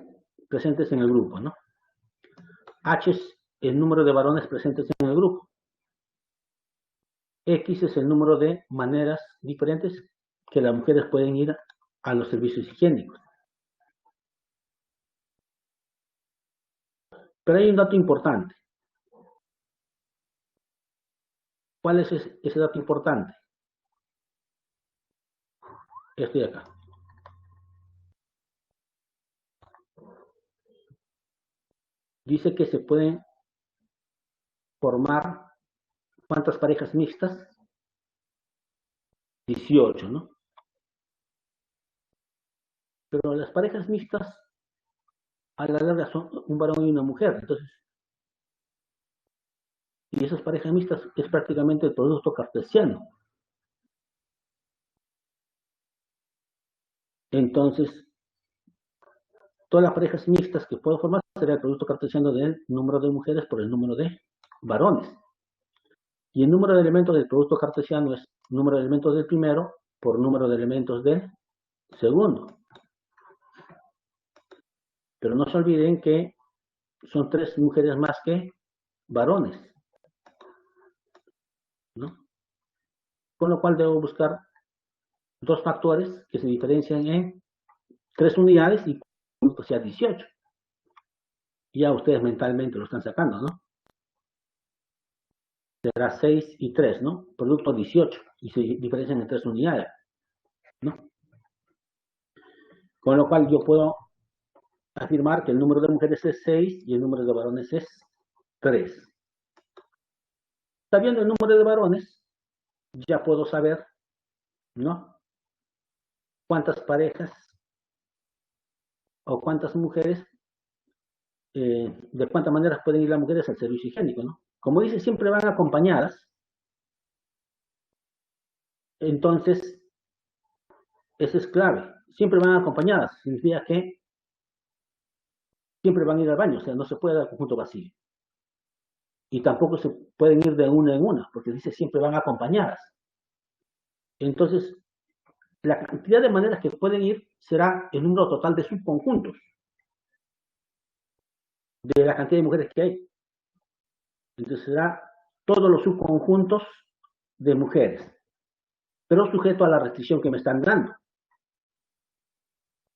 presentes en el grupo, ¿no? H es el número de varones presentes en el grupo. X es el número de maneras diferentes que las mujeres pueden ir a los servicios higiénicos. Pero hay un dato importante. ¿Cuál es ese dato importante? Este de acá. Dice que se pueden formar, ¿cuántas parejas mixtas? 18, ¿no? Pero las parejas mixtas a la larga son un varón y una mujer. Entonces, y esas parejas mixtas es prácticamente el producto cartesiano. Entonces, todas las parejas mixtas que puedo formar será el producto cartesiano del número de mujeres por el número de varones. Y el número de elementos del producto cartesiano es número de elementos del primero por número de elementos del segundo. Pero no se olviden que son 3 mujeres más que varones, ¿no? Con lo cual debo buscar 2 factores que se diferencian en 3 unidades y pues sea 18. Ya ustedes mentalmente lo están sacando, ¿no? Será 6 y 3, ¿no? Producto 18 y se diferencian en 3 unidades, ¿no? Con lo cual yo puedo afirmar que el número de mujeres es 6 y el número de varones es 3. Sabiendo el número de varones, ya puedo saber, ¿no? Cuántas parejas o cuántas mujeres, de cuántas maneras pueden ir las mujeres al servicio higiénico, ¿no? Como dice, siempre van acompañadas. Entonces, eso es clave. Siempre van acompañadas. Significa que siempre van a ir al baño, o sea, no se puede dar conjunto vacío. Y tampoco se pueden ir de una en una, porque dice siempre van acompañadas. Entonces, la cantidad de maneras que pueden ir será el número total de subconjuntos de la cantidad de mujeres que hay. Entonces será todos los subconjuntos de mujeres, pero sujeto a la restricción que me están dando.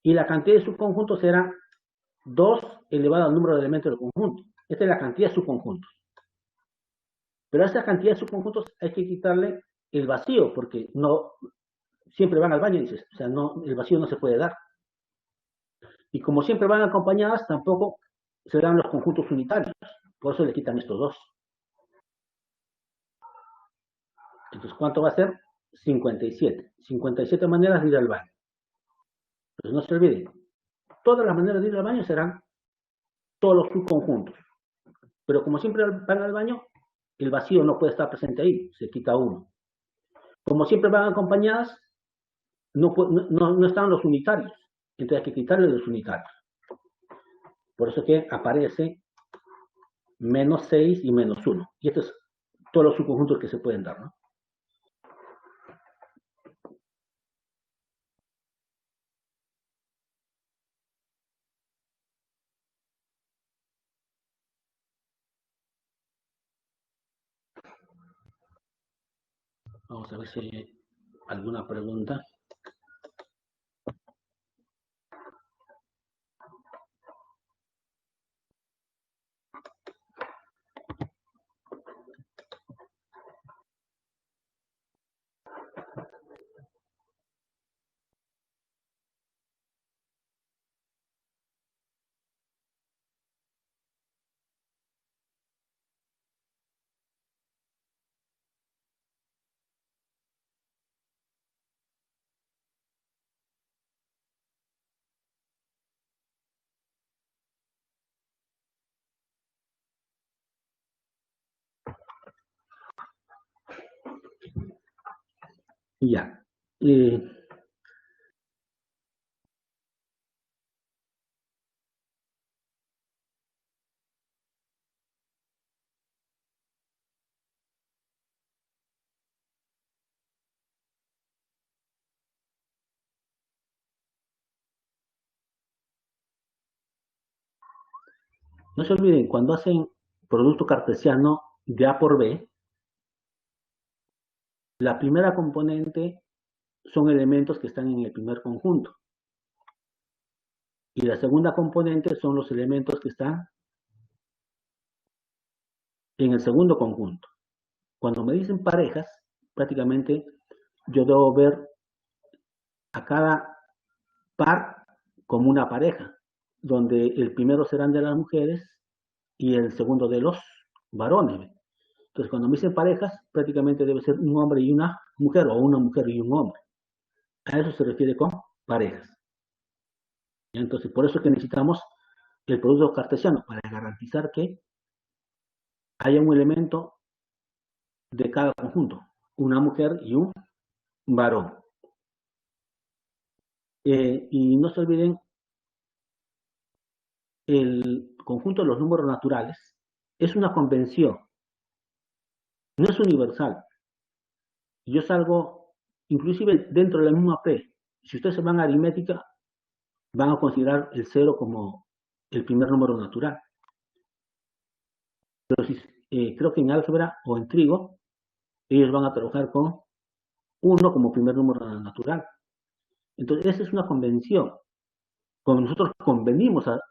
Y la cantidad de subconjuntos será 2 elevado al número de elementos del conjunto. Esta es la cantidad de subconjuntos. Pero a esa cantidad de subconjuntos hay que quitarle el vacío, porque no siempre van al baño, dices, o sea, no, el vacío no se puede dar. Y como siempre van acompañadas, tampoco serán los conjuntos unitarios. Por eso le quitan estos 2. Entonces, ¿cuánto va a ser? 57. 57 maneras de ir al baño. Entonces, no se olviden. Todas las maneras de ir al baño serán todos los subconjuntos. Pero como siempre van al baño, el vacío no puede estar presente ahí, se quita 1. Como siempre van acompañadas, no están los unitarios. Entonces hay que quitarle los unitarios. Por eso que aparece menos 6 y menos 1. Y estos son todos los subconjuntos que se pueden dar, ¿no? Vamos a ver si hay alguna pregunta. Ya. No se olviden, cuando hacen producto cartesiano de A por B, la primera componente son elementos que están en el primer conjunto. Y la segunda componente son los elementos que están en el segundo conjunto. Cuando me dicen parejas, prácticamente yo debo ver a cada par como una pareja, donde el primero serán de las mujeres y el segundo de los varones. Entonces, cuando me dicen parejas, prácticamente debe ser un hombre y una mujer, o una mujer y un hombre. A eso se refiere con parejas. Entonces, por eso es que necesitamos el producto cartesiano, para garantizar que haya un elemento de cada conjunto, una mujer y un varón. Y no se olviden, el conjunto de los números naturales es una convención, no es universal. Yo salgo, inclusive dentro de la misma P, si ustedes se van a aritmética, van a considerar el cero como el primer número natural. Pero si, creo que en álgebra o en trigo, ellos van a trabajar con uno como primer número natural. Entonces, esa es una convención. Como nosotros convenimos a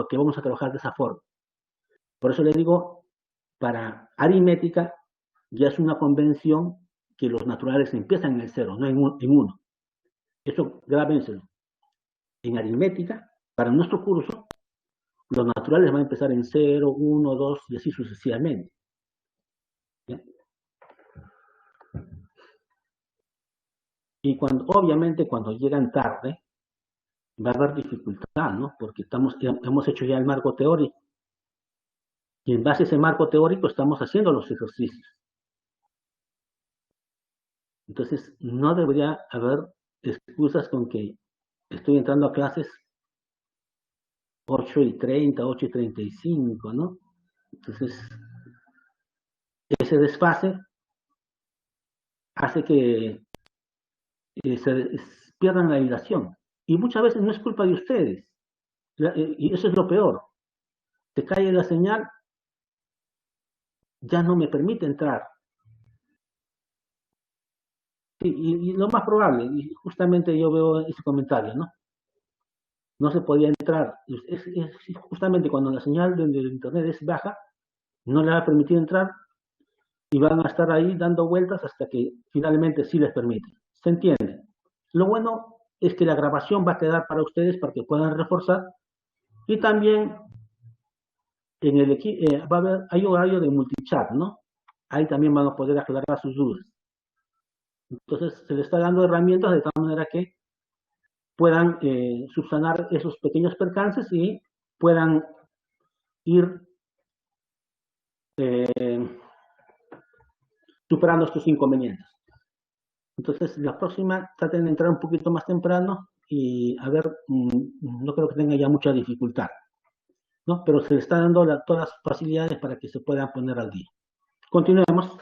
que vamos a trabajar de esa forma. Por eso les digo, para aritmética ya es una convención que los naturales empiezan en el cero, no en uno. Eso grábenselo. En aritmética, para nuestro curso, los naturales van a empezar en 0, 1, 2 y así sucesivamente. ¿Ya? Y obviamente cuando llegan tarde, va a haber dificultad, ¿no? Porque hemos hecho ya el marco teórico. Y en base a ese marco teórico estamos haciendo los ejercicios. Entonces, no debería haber excusas con que estoy entrando a clases 8:30, 8:35, ¿no? Entonces, ese desfase hace que se pierdan la hilación. Y muchas veces no es culpa de ustedes. Y eso es lo peor. Te cae la señal, ya no me permite entrar. Y lo más probable, y justamente yo veo ese comentario, ¿no? No se podía entrar. Es justamente cuando la señal del internet es baja, no le va a permitir entrar y van a estar ahí dando vueltas hasta que finalmente sí les permite. ¿Se entiende? Lo bueno es que la grabación va a quedar para ustedes para que puedan reforzar y también en el va a haber, hay horario de multichat, ¿no? Ahí también van a poder aclarar sus dudas. Entonces se les está dando herramientas de tal manera que puedan subsanar esos pequeños percances y puedan ir superando estos inconvenientes. Entonces, la próxima traten de entrar un poquito más temprano y a ver, no creo que tenga ya mucha dificultad. ¿no? Pero se le está dando todas las facilidades para que se puedan poner al día. Continuemos.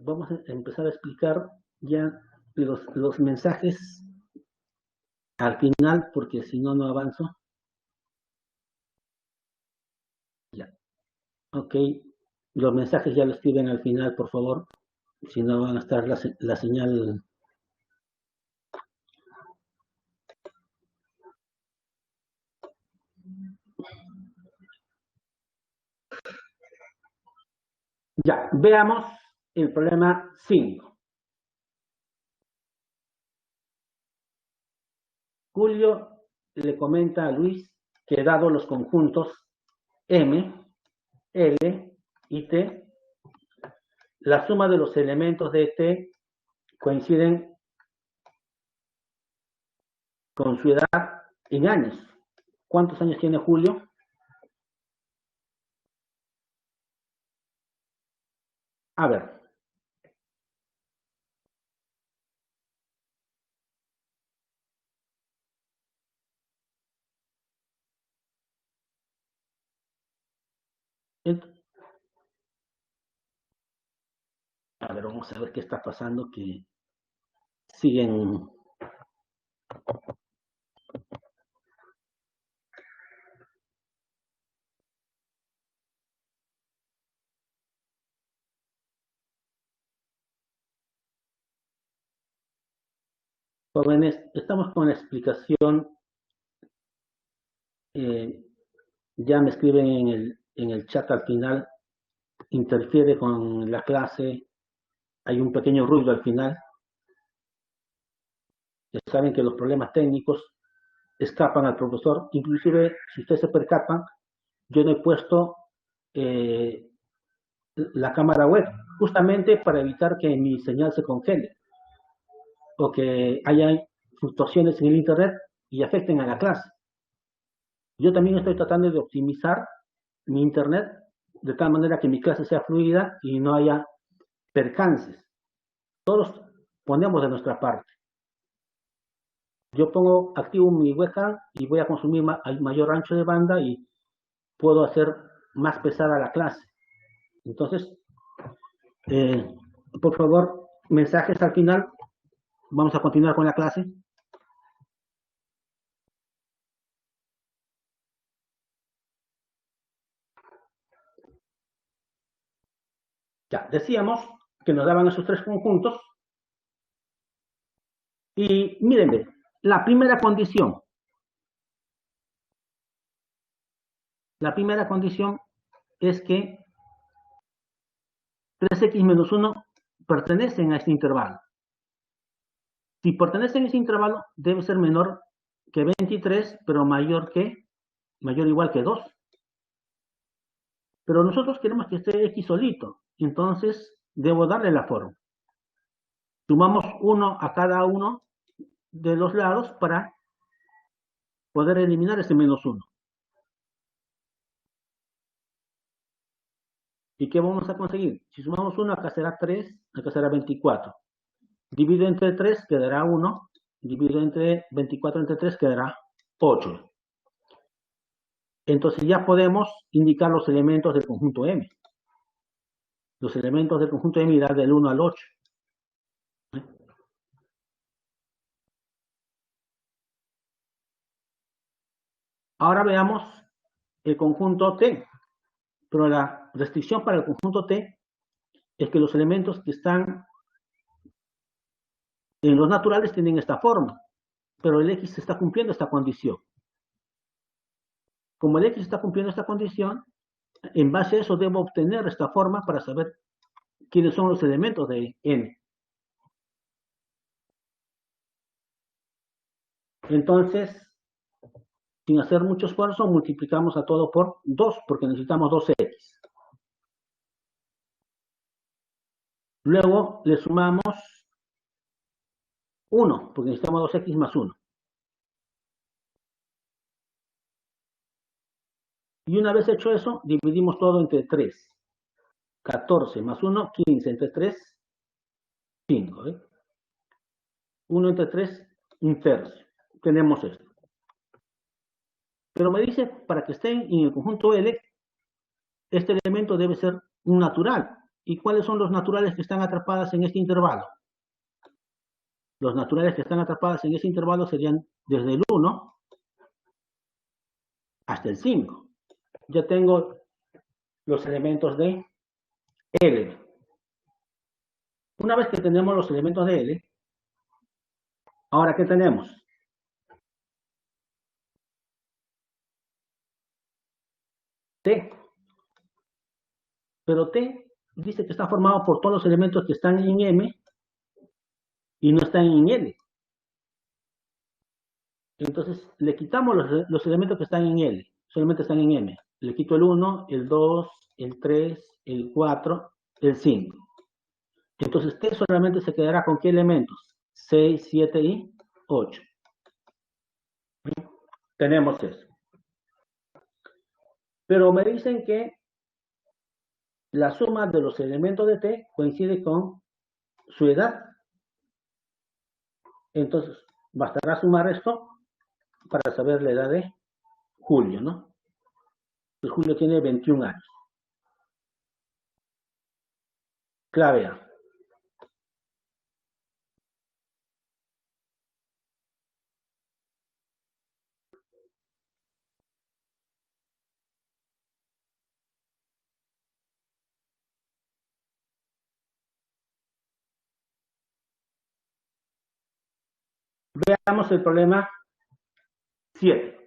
Vamos a empezar a explicar ya los mensajes al final, porque si no, no avanzo. Ya, ok. Los mensajes ya lo escriben al final, por favor. Si no, van a estar la señal. Ya, veamos el problema 5. Julio le comenta a Luis que dado los conjuntos M, L y T, la suma de los elementos de T coinciden con su edad en años. ¿Cuántos años tiene Julio? A ver, a ver, vamos a ver qué está pasando, que siguen. Jóvenes, estamos con la explicación. eh, ya me escriben en el chat al final, interfiere con la clase, hay un pequeño ruido al final. Ya saben que los problemas técnicos escapan al profesor. Inclusive, si ustedes se percatan, yo no he puesto eh, la cámara web, justamente para evitar que mi señal se congele o que haya fluctuaciones en el internet y afecten a la clase. Yo también estoy tratando de optimizar mi internet de tal manera que mi clase sea fluida y no haya percances. Todos ponemos de nuestra parte. Yo pongo activo mi webcam y voy a consumir mayor ancho de banda y puedo hacer más pesada la clase. Entonces, eh, por favor, mensajes al final. Vamos a continuar con la clase. Ya, decíamos que nos daban esos tres conjuntos. Y mírenme, la primera condición es que 3x menos 1 pertenecen a este intervalo. Si pertenecen a ese intervalo, debe ser menor que 23, pero mayor o igual que 2. Pero nosotros queremos que esté x solito, entonces debo darle la forma. Sumamos 1 a cada uno de los lados para poder eliminar ese menos 1. ¿Y qué vamos a conseguir? Si sumamos 1, acá será 3, acá será 24. Dividido entre 3 quedará 1, dividido entre 24 entre 3 quedará 8. Entonces ya podemos indicar los elementos del conjunto M. Los elementos del conjunto M irán del 1 al 8. Ahora veamos el conjunto T. Pero la restricción para el conjunto T es que los elementos que están en los naturales tienen esta forma, pero el X está cumpliendo esta condición. Como el X está cumpliendo esta condición, en base a eso debo obtener esta forma para saber quiénes son los elementos de N. Entonces, Sin hacer mucho esfuerzo, multiplicamos a todo por 2, porque necesitamos 2x. Luego le sumamos 1, porque necesitamos 2x más 1. Y una vez hecho eso, dividimos todo entre 3. 14 más 1, 15 entre 3, 5. 1 entre 3, un tercio. Tenemos esto. Pero me dice, para que estén en el conjunto L, este elemento debe ser un natural. ¿Y cuáles son los naturales que están atrapadas en este intervalo? Los naturales que están atrapadas en ese intervalo serían desde el 1 hasta el 5. Ya tengo los elementos de L. Una vez que tenemos los elementos de L, ahora ¿qué tenemos? T. Pero T dice que está formado por todos los elementos que están en M y no están en L. Entonces le quitamos los elementos que están en L, solamente están en M. Le quito el 1, el 2, el 3, el 4, el 5. Entonces T solamente se quedará con ¿qué elementos? 6, 7 y 8. Tenemos eso. Pero me dicen que la suma de los elementos de T coincide con su edad. Entonces, bastará sumar esto para saber la edad de Julio, ¿no? Pues Julio tiene 21 años. Clave A. Veamos el problema 7.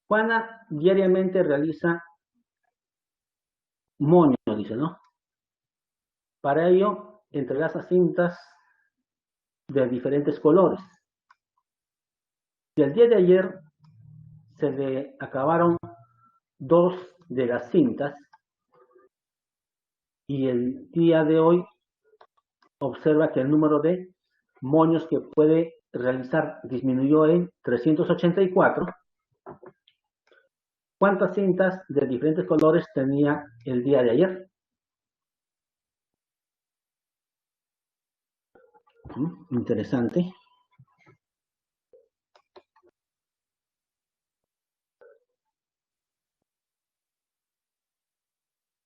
Juana diariamente realiza moño, dice, ¿no? Para ello, entrelaza cintas de diferentes colores. Y el día de ayer se le acabaron 2 de las cintas y el día de hoy observa que el número de moños que puede realizar disminuyó en 384. ¿Cuántas cintas de diferentes colores tenía el día de ayer? Interesante.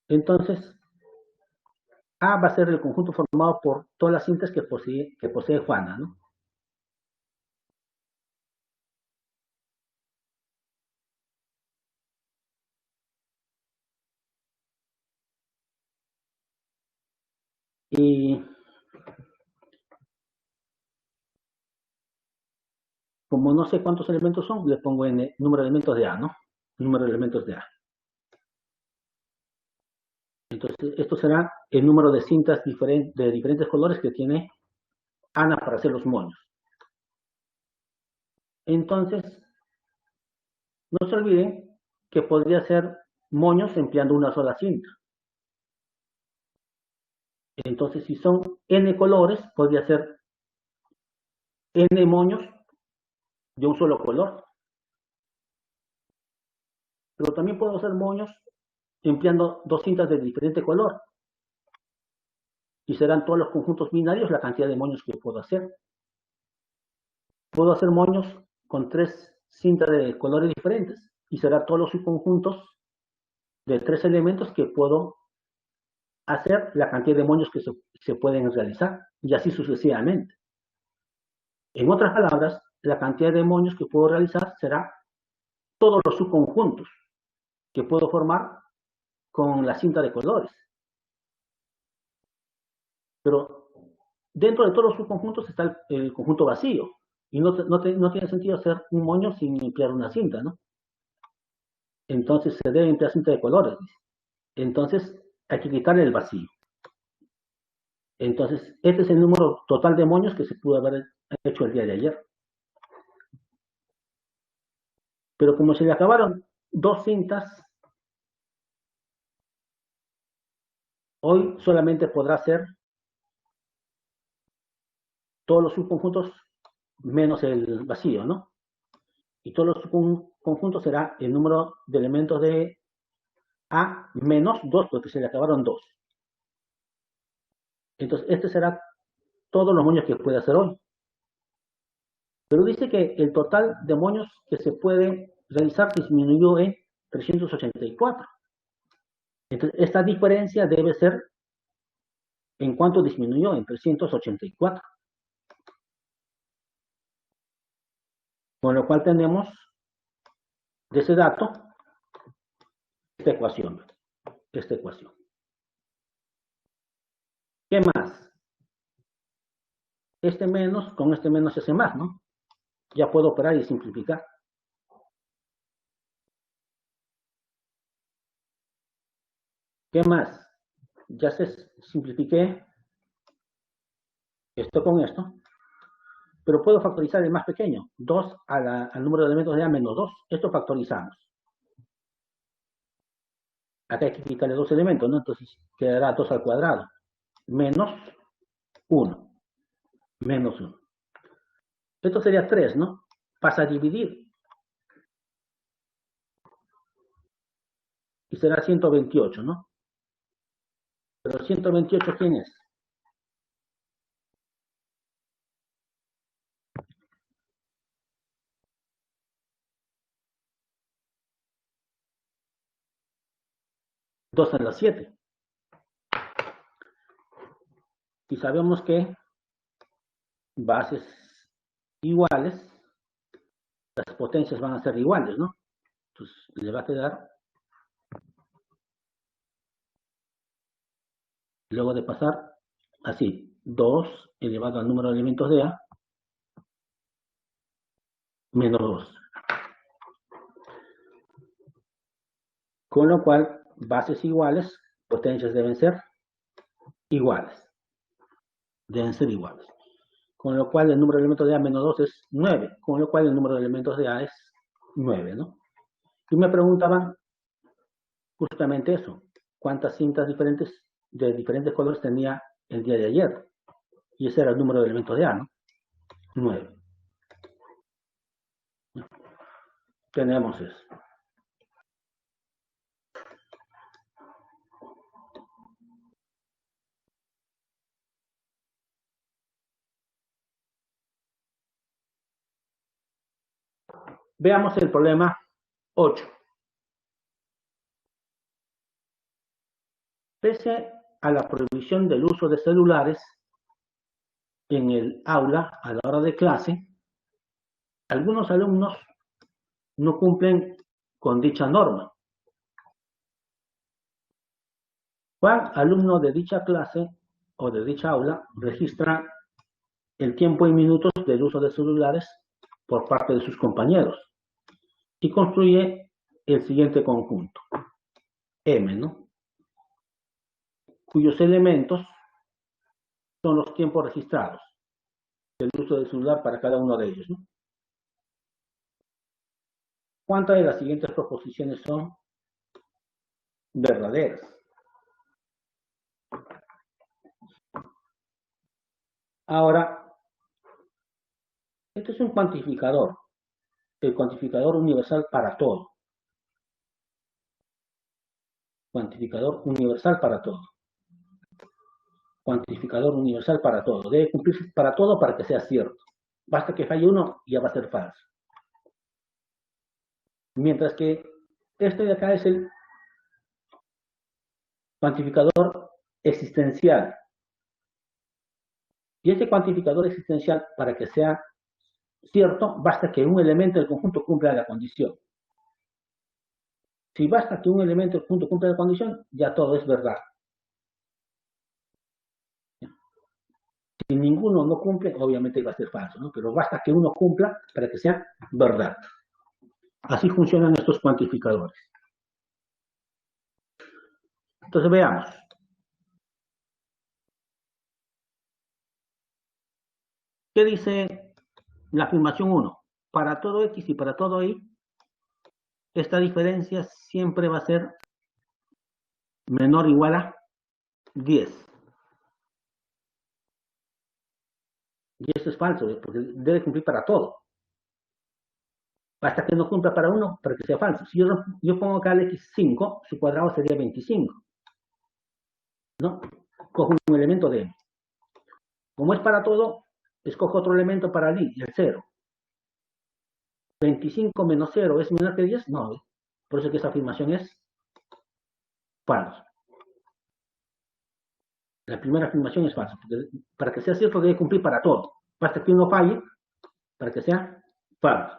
Entonces, A va a ser el conjunto formado por todas las cintas que posee Juana, ¿no? Y como no sé cuántos elementos son, le pongo en el número de elementos de A, ¿no? Número de elementos de A. Entonces, esto será el número de cintas de diferentes colores que tiene Ana para hacer los moños. Entonces, no se olviden que podría hacer moños empleando una sola cinta. Entonces, si son N colores, podría ser N moños de un solo color. Pero también puedo hacer moños empleando 2 cintas de diferente color. Y serán todos los conjuntos binarios la cantidad de moños que puedo hacer. Puedo hacer moños con 3 cintas de colores diferentes. Y serán todos los subconjuntos de 3 elementos que puedo hacer la cantidad de moños que se pueden realizar. Y así sucesivamente. En otras palabras, la cantidad de moños que puedo realizar será todos los subconjuntos que puedo formar con la cinta de colores. Pero dentro de todos los subconjuntos está el conjunto vacío. Y no tiene sentido hacer un moño sin emplear una cinta, ¿no? Entonces se debe emplear cinta de colores. Entonces hay que quitarle el vacío. Entonces, este es el número total de moños que se pudo haber hecho el día de ayer. Pero como se le acabaron 2 cintas, hoy solamente podrá ser todos los subconjuntos menos el vacío, ¿no? Y todos los subconjuntos será el número de elementos de A menos 2, porque se le acabaron 2. Entonces, este será todos los moños que puede hacer hoy. Pero dice que el total de moños que se puede realizar disminuyó en 384. Entonces, esta diferencia debe ser en cuánto disminuyó, en 384. Con lo cual tenemos de ese dato esta ecuación. Esta ecuación. ¿Qué más? Este menos, con este menos se hace más, ¿no? Ya puedo operar y simplificar. ¿Qué más? Ya se simplifiqué esto con esto, pero puedo factorizar el más pequeño, 2 al número de elementos de A menos 2. Esto factorizamos. Acá hay que quitarle 2 elementos, ¿no? Entonces quedará 2 al cuadrado, menos 1, menos 1. Esto sería 3, ¿no? Pasa a dividir. Y será 128, ¿no? Pero 128, ¿quién es? 2 en la 7. Y sabemos que bases iguales, las potencias van a ser iguales, ¿no? Entonces le va a quedar, luego de pasar así, 2 elevado al número de elementos de A, menos 2. Con lo cual, bases iguales, potencias deben ser iguales. Deben ser iguales. Con lo cual, el número de elementos de A menos 2 es 9. Con lo cual, el número de elementos de A es 9, ¿no? Y me preguntaban justamente eso. ¿Cuántas cintas diferentes de diferentes colores tenía el día de ayer? Y ese era el número de elementos de A, ¿no? 9. Tenemos eso. Veamos el problema 8. Pese a la prohibición del uso de celulares en el aula a la hora de clase, algunos alumnos no cumplen con dicha norma. ¿Cuál alumno de dicha clase o de dicha aula registra el tiempo en minutos del uso de celulares por parte de sus compañeros y construye el siguiente conjunto? M, ¿no? Cuyos elementos son los tiempos registrados del uso del celular para cada uno de ellos, ¿no? ¿Cuántas de las siguientes proposiciones son verdaderas? Ahora, este es un cuantificador, el cuantificador universal para todo. Cuantificador universal para todo. Cuantificador universal para todo. Debe cumplirse para todo para que sea cierto. Basta que falle uno y ya va a ser falso. Mientras que este de acá es el cuantificador existencial. Y este cuantificador existencial, para que sea cierto, basta que un elemento del conjunto cumpla la condición. Si basta que un elemento del conjunto cumpla la condición, ya todo es verdad. Si ninguno no cumple, obviamente va a ser falso, ¿no? Pero basta que uno cumpla para que sea verdad. Así funcionan estos cuantificadores. Entonces veamos. ¿Qué dice la afirmación 1? Para todo X y para todo Y, esta diferencia siempre va a ser menor o igual a 10. Y esto es falso, porque debe cumplir para todo. Hasta que no cumpla para uno, para que sea falso. Si yo pongo acá el x5, su cuadrado sería 25. ¿No? Cojo un elemento de m. Como es para todo, escojo otro elemento para el y el 0. 25 menos 0 es menor que 10, no. Por eso que esa afirmación es falsa. La primera afirmación es falsa, porque para que sea cierto debe cumplir para todo. Basta que uno falle para que sea falso.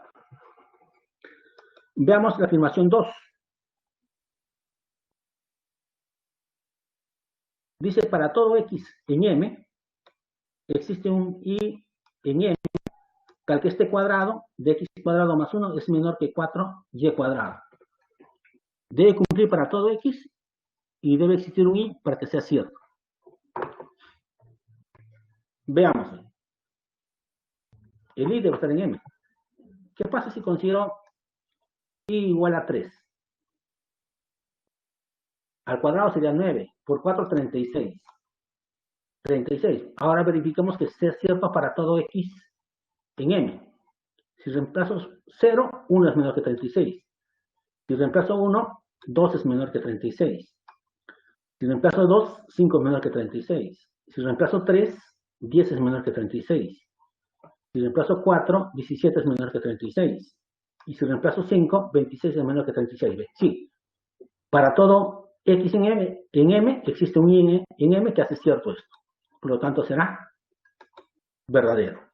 Veamos la afirmación 2. Dice, para todo x en m, existe un y en m, tal que este cuadrado de x cuadrado más 1 es menor que 4y cuadrado. Debe cumplir para todo x y debe existir un y para que sea cierto. Veamos. El y debe estar en m. ¿Qué pasa si considero y igual a 3? Al cuadrado sería 9. Por 4, 36. 36. Ahora verificamos que sea cierto para todo x en m. Si reemplazo 0, 1 es menor que 36. Si reemplazo 1, 2 es menor que 36. Si reemplazo 2, 5 es menor que 36. Si reemplazo 3, 10 es menor que 36. Si reemplazo 4, 17 es menor que 36. Y si reemplazo 5, 26 es menor que 36. Sí, para todo x en m existe un y en m que hace cierto esto. Por lo tanto, será verdadero.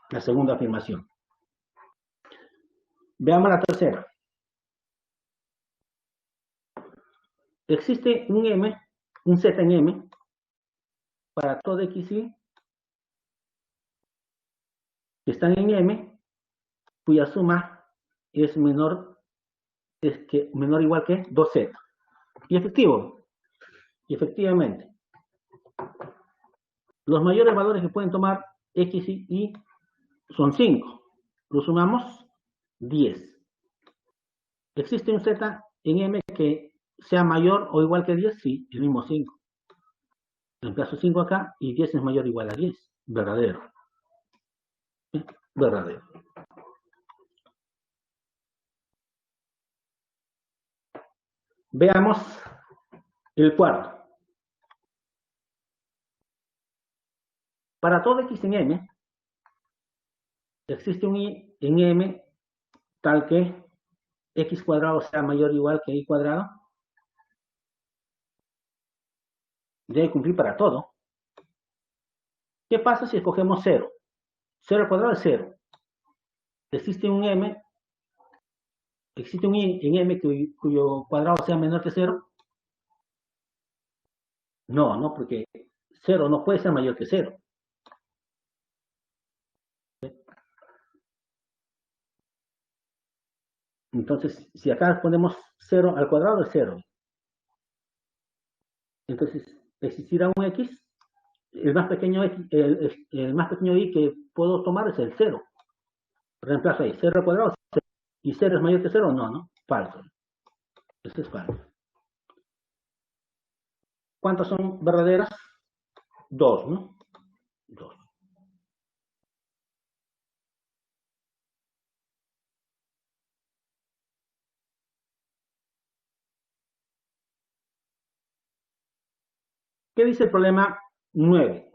La segunda afirmación. Veamos la tercera. Existe un z en m, para todo x y que están en m, cuya suma es menor o igual que 2z. Y efectivamente, los mayores valores que pueden tomar x y y son 5. Lo sumamos 10. ¿Existe un z en m que sea mayor o igual que 10? Sí, el mismo 5. Reemplazo 5 acá y 10 es mayor o igual a 10. Verdadero. Verdadero. Veamos el cuarto. Para todo x en m, existe un y en m tal que x cuadrado sea mayor o igual que y cuadrado. Debe cumplir para todo. ¿Qué pasa si escogemos 0? 0 al cuadrado es 0. Existe un y en m cuyo cuadrado sea menor que 0. No, porque 0 no puede ser mayor que 0. Entonces, si acá ponemos 0 al cuadrado es 0. Entonces, existirá un x. El más pequeño y que puedo tomar es el 0. Reemplazo ahí, 0 al cuadrado, 0. ¿Y 0 es mayor que 0? No, falso. Esto es falso. ¿Cuántas son verdaderas? 2, ¿no? 2. ¿Qué dice el problema 9?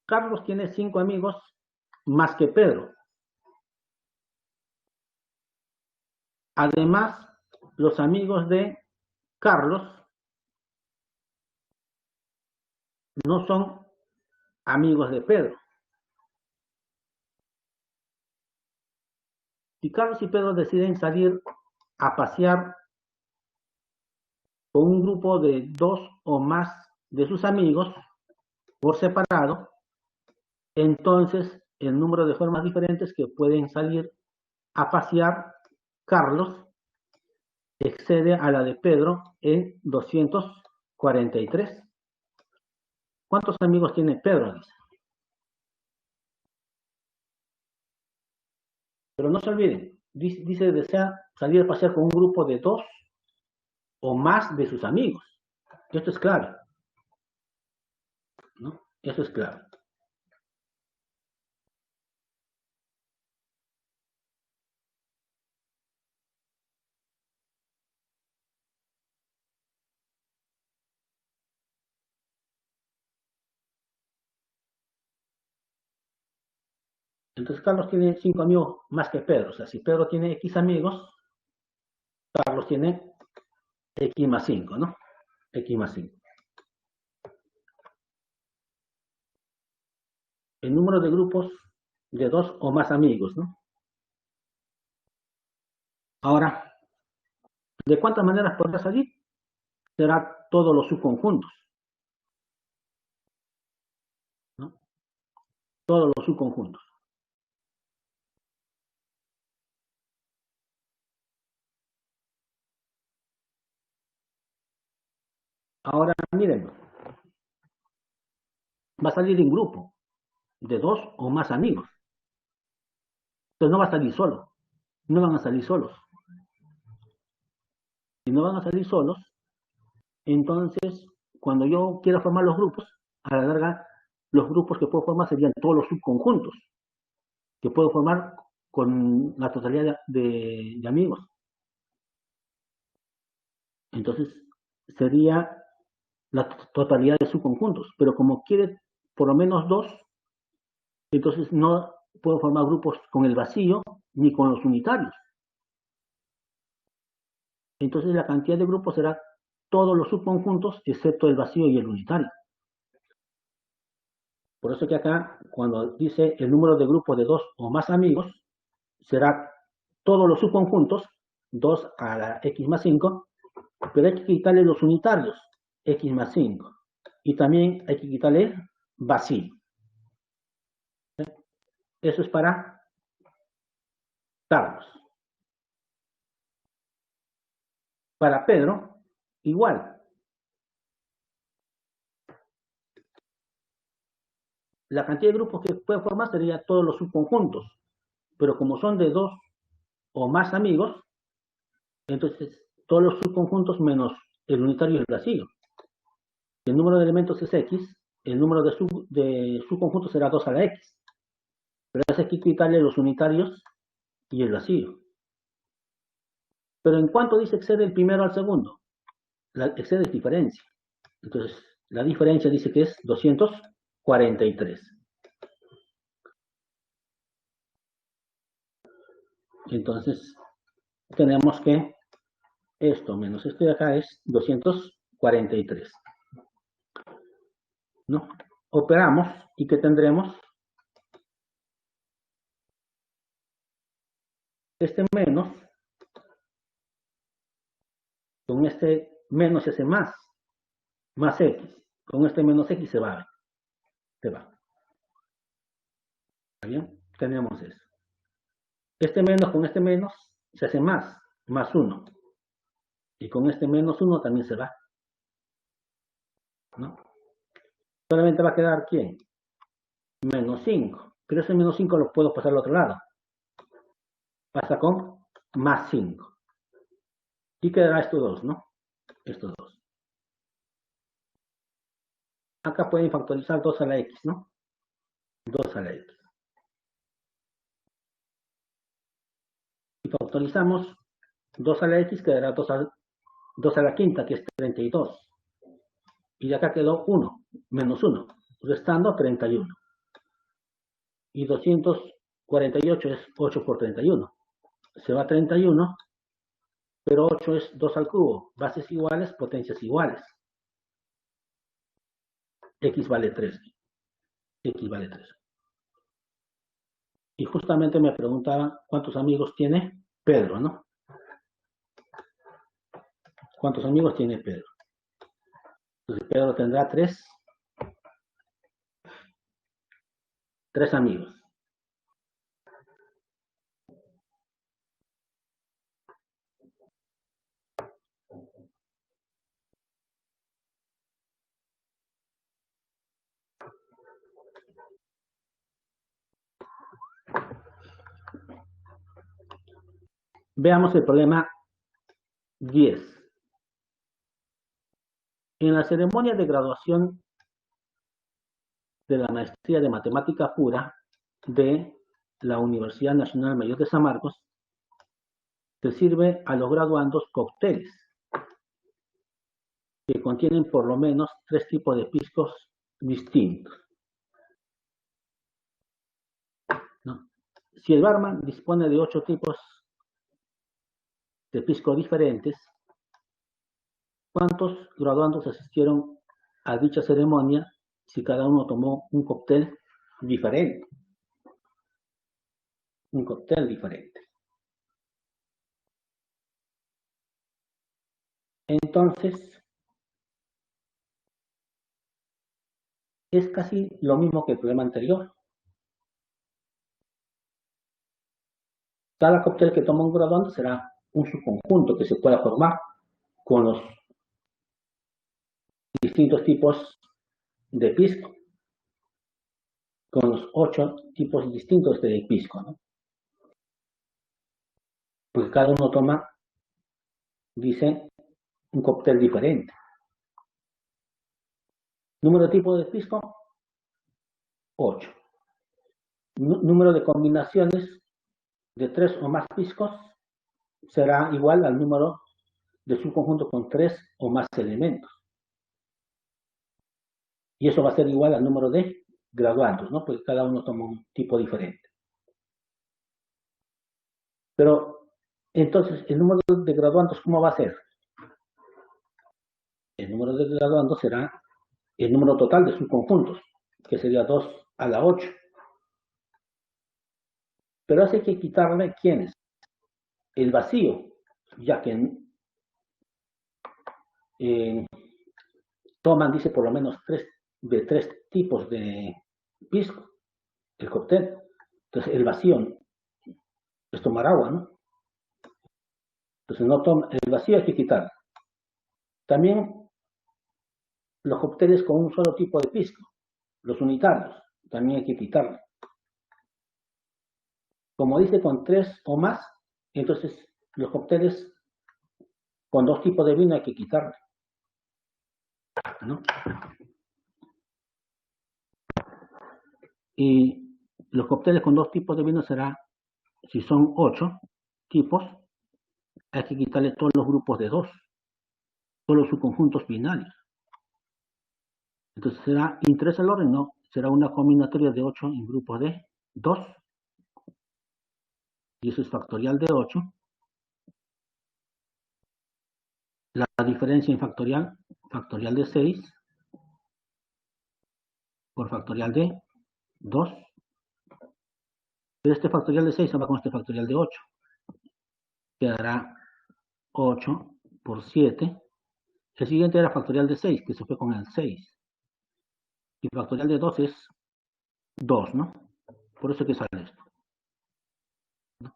Carlos tiene 5 amigos más que Pedro. Además, los amigos de Carlos no son amigos de Pedro. Si Carlos y Pedro deciden salir a pasear con un grupo de 2 o más de sus amigos por separado, entonces el número de formas diferentes que pueden salir a pasear Carlos excede a la de Pedro en 243. ¿Cuántos amigos tiene Pedro? Dice. Pero no se olviden, dice desea salir a pasear con un grupo de 2 o más de sus amigos. Esto es clave, ¿no? Eso es clave. Entonces Carlos tiene 5 amigos más que Pedro. O sea, si Pedro tiene X amigos, Carlos tiene X más 5, ¿no? X más 5. El número de grupos de 2 o más amigos, ¿no? Ahora, ¿de cuántas maneras podrá salir? Será todos los subconjuntos, ¿no? Todos los subconjuntos. Ahora, miren, va a salir en grupo de 2 o más amigos. Entonces no va a salir solo, no van a salir solos. Si no van a salir solos, entonces cuando yo quiera formar los grupos, a la larga, los grupos que puedo formar serían todos los subconjuntos que puedo formar con la totalidad de amigos. Entonces sería la totalidad de subconjuntos, pero como quiere por lo menos 2, entonces no puedo formar grupos con el vacío ni con los unitarios. Entonces la cantidad de grupos será todos los subconjuntos excepto el vacío y el unitario. Por eso que acá, cuando dice el número de grupos de 2 o más amigos, será todos los subconjuntos, 2 a la x más 5, pero hay que quitarle los unitarios, x más 5. Y también hay que quitarle el vacío. Eso es para Carlos. Para Pedro, igual. La cantidad de grupos que puede formar sería todos los subconjuntos, pero como son de 2 o más amigos, entonces todos los subconjuntos menos el unitario y el vacío. Si el número de elementos es x, el número de subconjuntos será 2 a la x. Pero hay que quitarle los unitarios y el vacío. Pero en cuanto dice excede el primero al segundo, la excede es diferencia. Entonces, la diferencia dice que es 243. Entonces, tenemos que esto menos esto de acá es 243. ¿No? Operamos y ¿qué tendremos? Este menos, con este menos se hace más x. Con este menos x se va. ¿Está bien? Tenemos eso. Este menos con este menos se hace más 1. Y con este menos 1 también se va. ¿No? Solamente va a quedar ¿quién? Menos 5. Pero ese menos 5 lo puedo pasar al otro lado. Pasa con más 5. Y quedará estos dos, ¿no? Estos dos. Acá pueden factorizar 2 a la x, ¿no? 2 a la x. Y factorizamos 2 a la x, quedará 2 a la quinta, que es 32. Y de acá quedó 1, menos 1, restando 31. Y 248 es 8 por 31. Se va 31, pero 8 es 2 al cubo. Bases iguales, potencias iguales. X vale 3. X vale 3. Y justamente me preguntaba cuántos amigos tiene Pedro, ¿no? ¿Cuántos amigos tiene Pedro? Entonces Pedro tendrá 3 amigos. Veamos el problema 10. En la ceremonia de graduación de la maestría de matemática pura de la Universidad Nacional Mayor de San Marcos, se sirve a los graduandos cócteles que contienen por lo menos 3 tipos de piscos distintos, ¿no? Si el barman dispone de 8 tipos de pisco diferentes, ¿cuántos graduandos asistieron a dicha ceremonia si cada uno tomó un cóctel diferente? Un cóctel diferente. Entonces, es casi lo mismo que el problema anterior. Cada cóctel que toma un graduando será un subconjunto que se pueda formar con los distintos tipos de pisco, con los 8 tipos distintos de pisco, ¿no? Porque cada uno toma, dice, un cóctel diferente. Número de tipos de pisco, 8. Número de combinaciones de 3 o más piscos será igual al número de subconjunto con 3 o más elementos. Y eso va a ser igual al número de graduandos, ¿no? Porque cada uno toma un tipo diferente. Pero, entonces, ¿el número de graduandos cómo va a ser? El número de graduandos será el número total de subconjuntos, que sería 2 a la 8. Pero hay que quitarle, ¿quiénes? El vacío, ya que toman, dice, por lo menos 3 tipos de pisco, el cóctel. Entonces, el vacío es tomar agua, ¿no? Entonces, no toma, el vacío hay que quitar. También los cócteles con un solo tipo de pisco, los unitarios, también hay que quitarlos. Como dice con 3 o más, entonces los cócteles con 2 tipos de vino hay que quitarlos, ¿no? Y los cócteles con 2 tipos de vino será, si son 8 tipos, hay que quitarle todos los grupos de 2, todos los subconjuntos binarios. Entonces será, interesa el orden, no, será una combinatoria de 8 en grupos de 2, y eso es factorial de 8. La diferencia en factorial, factorial de 6, por factorial de 2. Pero este factorial de 6 se va con este factorial de 8. Quedará 8 por 7. El siguiente era factorial de 6, que se fue con el 6. Y factorial de 2 es 2, ¿no? Por eso que sale esto, ¿no?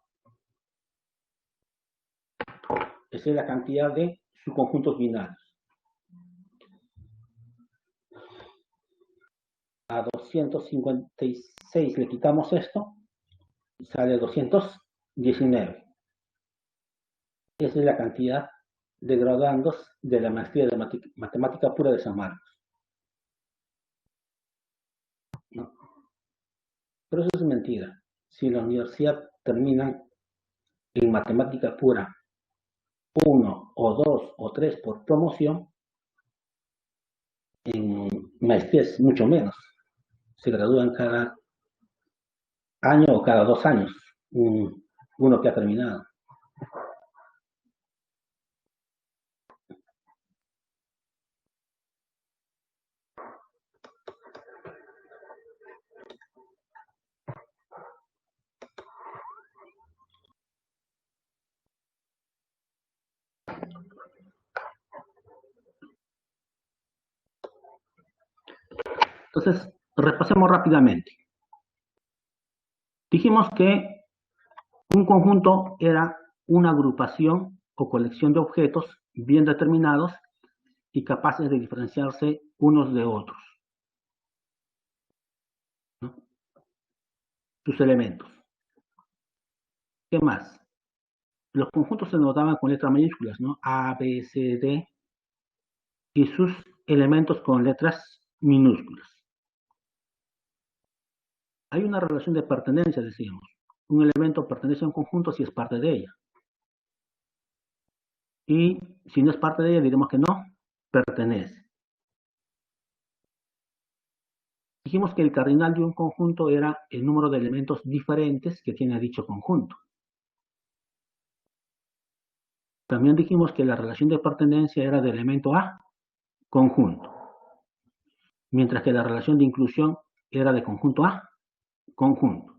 Esa es la cantidad de subconjuntos binarios. A 256 le quitamos esto, y sale 219. Esa es la cantidad de graduandos de la maestría de matemática pura de San Marcos, ¿no? Pero eso es mentira. Si la universidad termina en matemática pura 1 o 2 o 3 por promoción, en maestrías mucho menos. Se gradúan cada año o cada 2 años uno que ha terminado. Entonces, repasemos rápidamente. Dijimos que un conjunto era una agrupación o colección de objetos bien determinados y capaces de diferenciarse unos de otros, ¿no? Sus elementos. ¿Qué más? Los conjuntos se notaban con letras mayúsculas, ¿no? A, B, C, D, y sus elementos con letras minúsculas. Hay una relación de pertenencia, decíamos. Un elemento pertenece a un conjunto si es parte de ella. Y si no es parte de ella, diremos que no pertenece. Dijimos que el cardinal de un conjunto era el número de elementos diferentes que tiene dicho conjunto. También dijimos que la relación de pertenencia era de elemento a conjunto, mientras que la relación de inclusión era de conjunto a conjunto.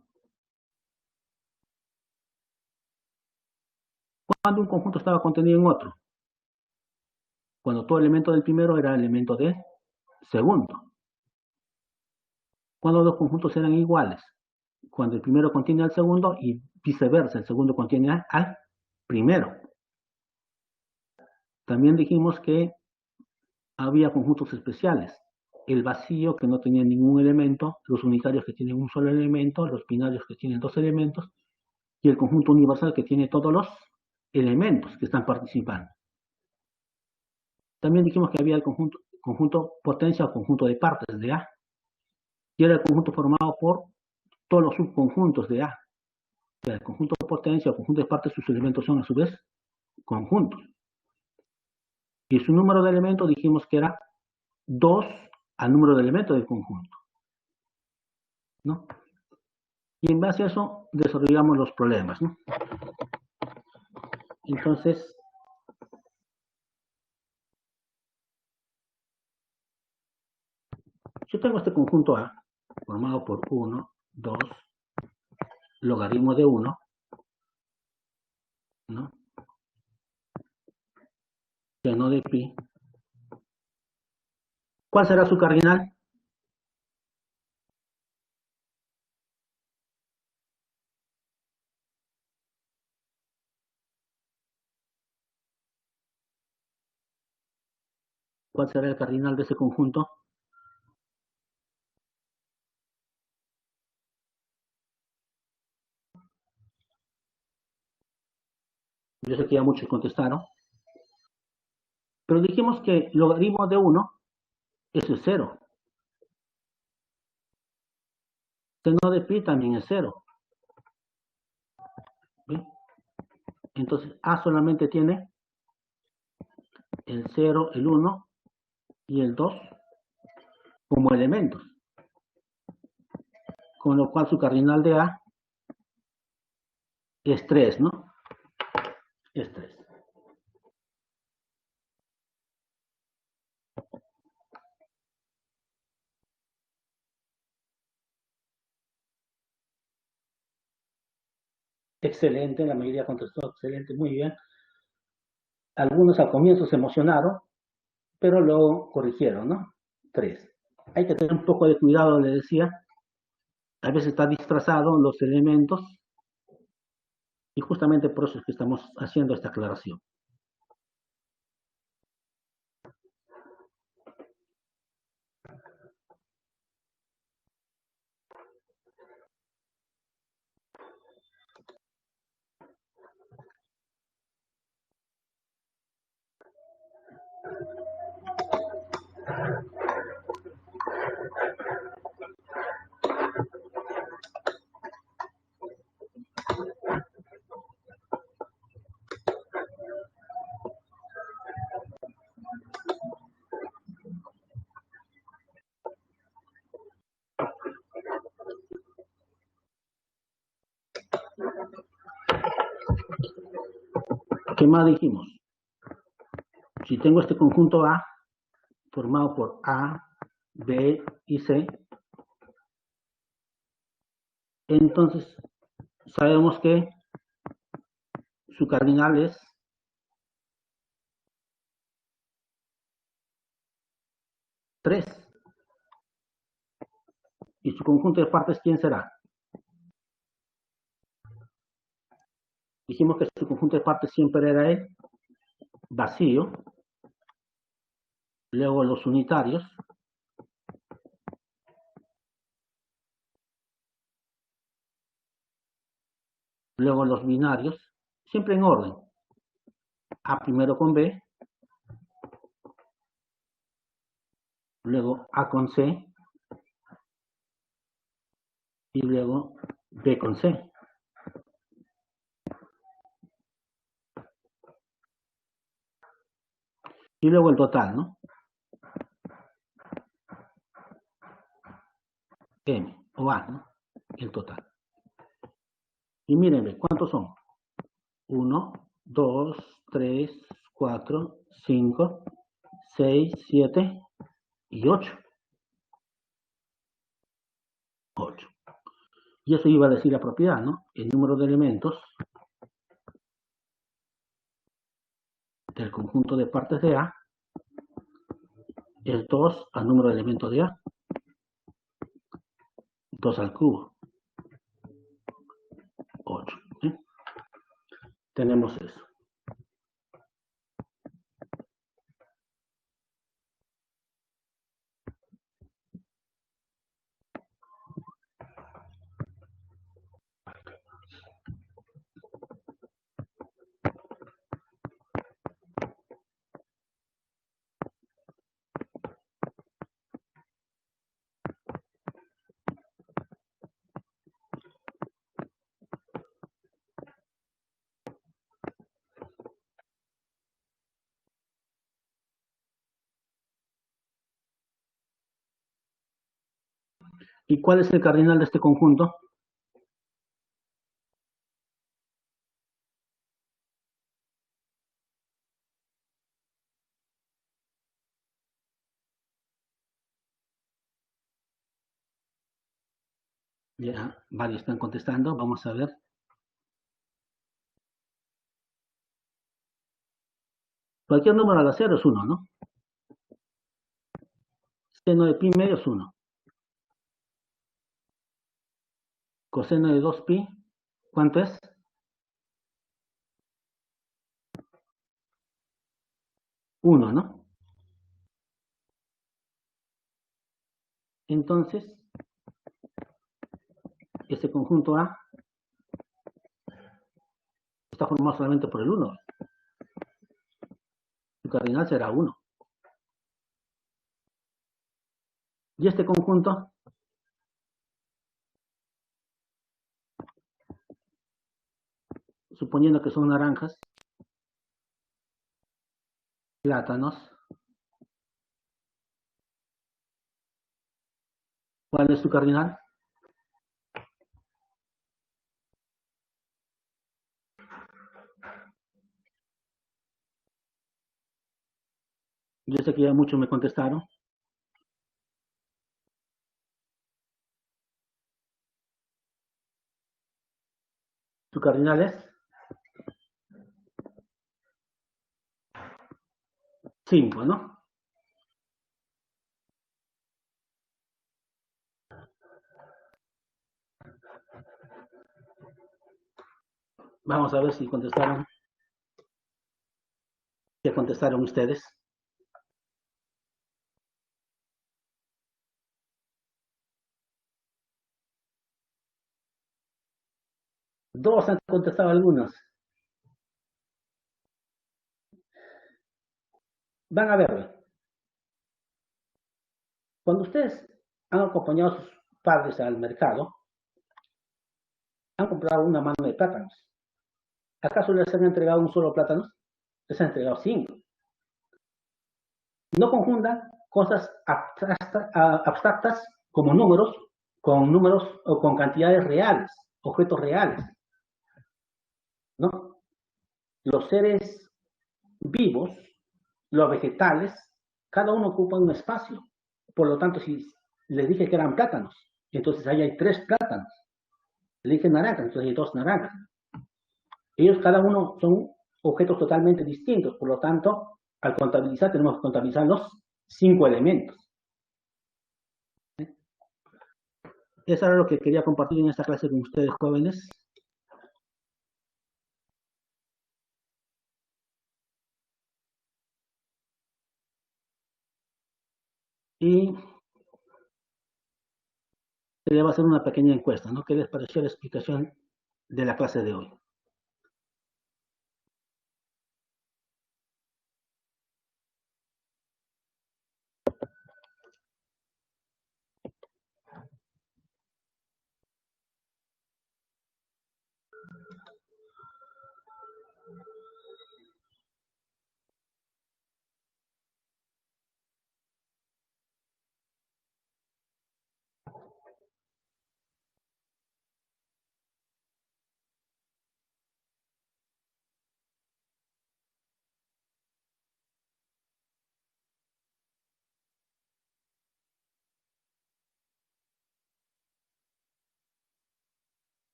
Cuando un conjunto estaba contenido en otro, cuando todo elemento del primero era elemento del segundo. Cuando los conjuntos eran iguales, cuando el primero contiene al segundo y viceversa, el segundo contiene al primero. También dijimos que había conjuntos especiales. El vacío que no tenía ningún elemento, los unitarios que tienen un solo elemento, los binarios que tienen dos elementos, y el conjunto universal que tiene todos los elementos que están participando. También dijimos que había el conjunto potencia o conjunto de partes de A, y era el conjunto formado por todos los subconjuntos de A. O sea, el conjunto de potencia o conjunto de partes, sus elementos son a su vez conjuntos. Y su número de elementos dijimos que era 2 al número de elementos del conjunto, ¿no? Y en base a eso desarrollamos los problemas, ¿no? Entonces, yo tengo este conjunto A formado por 1, 2, logaritmo de 1, ¿no? Seno de pi. ¿Cuál será su cardinal? ¿Cuál será el cardinal de ese conjunto? Yo sé que ya muchos contestaron, pero dijimos que logaritmo de 1 es 0. Seno de pi también es 0. ¿Bien? Entonces, A solamente tiene el 0, el 1 y el 2 como elementos, con lo cual su cardinal de A es 3, ¿no? Es 3. Excelente, la mayoría contestó excelente, muy bien. Algunos al comienzo se emocionaron, pero luego corrigieron, ¿no? 3. Hay que tener un poco de cuidado, le decía. A veces está disfrazado los elementos y justamente por eso es que estamos haciendo esta aclaración. ¿Qué más dijimos? Si tengo este conjunto A formado por A, B y C, entonces sabemos que su cardinal es 3. ¿Y su conjunto de partes quién será? Dijimos que su conjunto de partes siempre era el vacío, luego los unitarios, luego los binarios, siempre en orden. A primero con B, luego A con C y luego B con C. Y luego el total, ¿no? M o A, ¿no? El total. Y mírenme, ¿cuántos son? 1, 2, 3, 4, 5, 6, 7 y 8. 8. Y eso iba a decir la propiedad, ¿no? El número de elementos del conjunto de partes de A es 2 al número de elementos de A. 2 al cubo. 8. ¿Sí? Tenemos eso. ¿Y cuál es el cardinal de este conjunto? Ya, varios están contestando. Vamos a ver. Cualquier número al hacer es 1, ¿no? Seno de pi medio es 1. Coseno de 2pi, ¿cuánto es? 1, ¿no? Entonces, este conjunto A está formado solamente por el 1. Su cardinal será 1. Y este conjunto, suponiendo que son naranjas, plátanos, ¿cuál es su cardinal? Yo sé que ya muchos me contestaron. Su cardinal es 5, ¿no? Vamos a ver si contestaron. ¿Qué contestaron ustedes? Dos han contestado algunos. Van a ver. Cuando ustedes han acompañado a sus padres al mercado, han comprado una mano de plátanos. ¿Acaso les han entregado un solo plátano? Les han entregado 5. No confundan cosas abstractas como números con números o con cantidades reales, objetos reales, ¿no? Los seres vivos, los vegetales, cada uno ocupa un espacio. Por lo tanto, si les dije que eran plátanos, entonces ahí hay 3 plátanos. Le dije naranjas, entonces hay 2 naranjas. Ellos cada uno son objetos totalmente distintos, por lo tanto, al contabilizar tenemos que contabilizar los 5 elementos. Eso era lo que quería compartir en esta clase con ustedes, jóvenes. Y se le va a hacer una pequeña encuesta, ¿no? ¿Qué les pareció la explicación de la clase de hoy?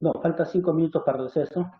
No, falta 5 minutos para el receso.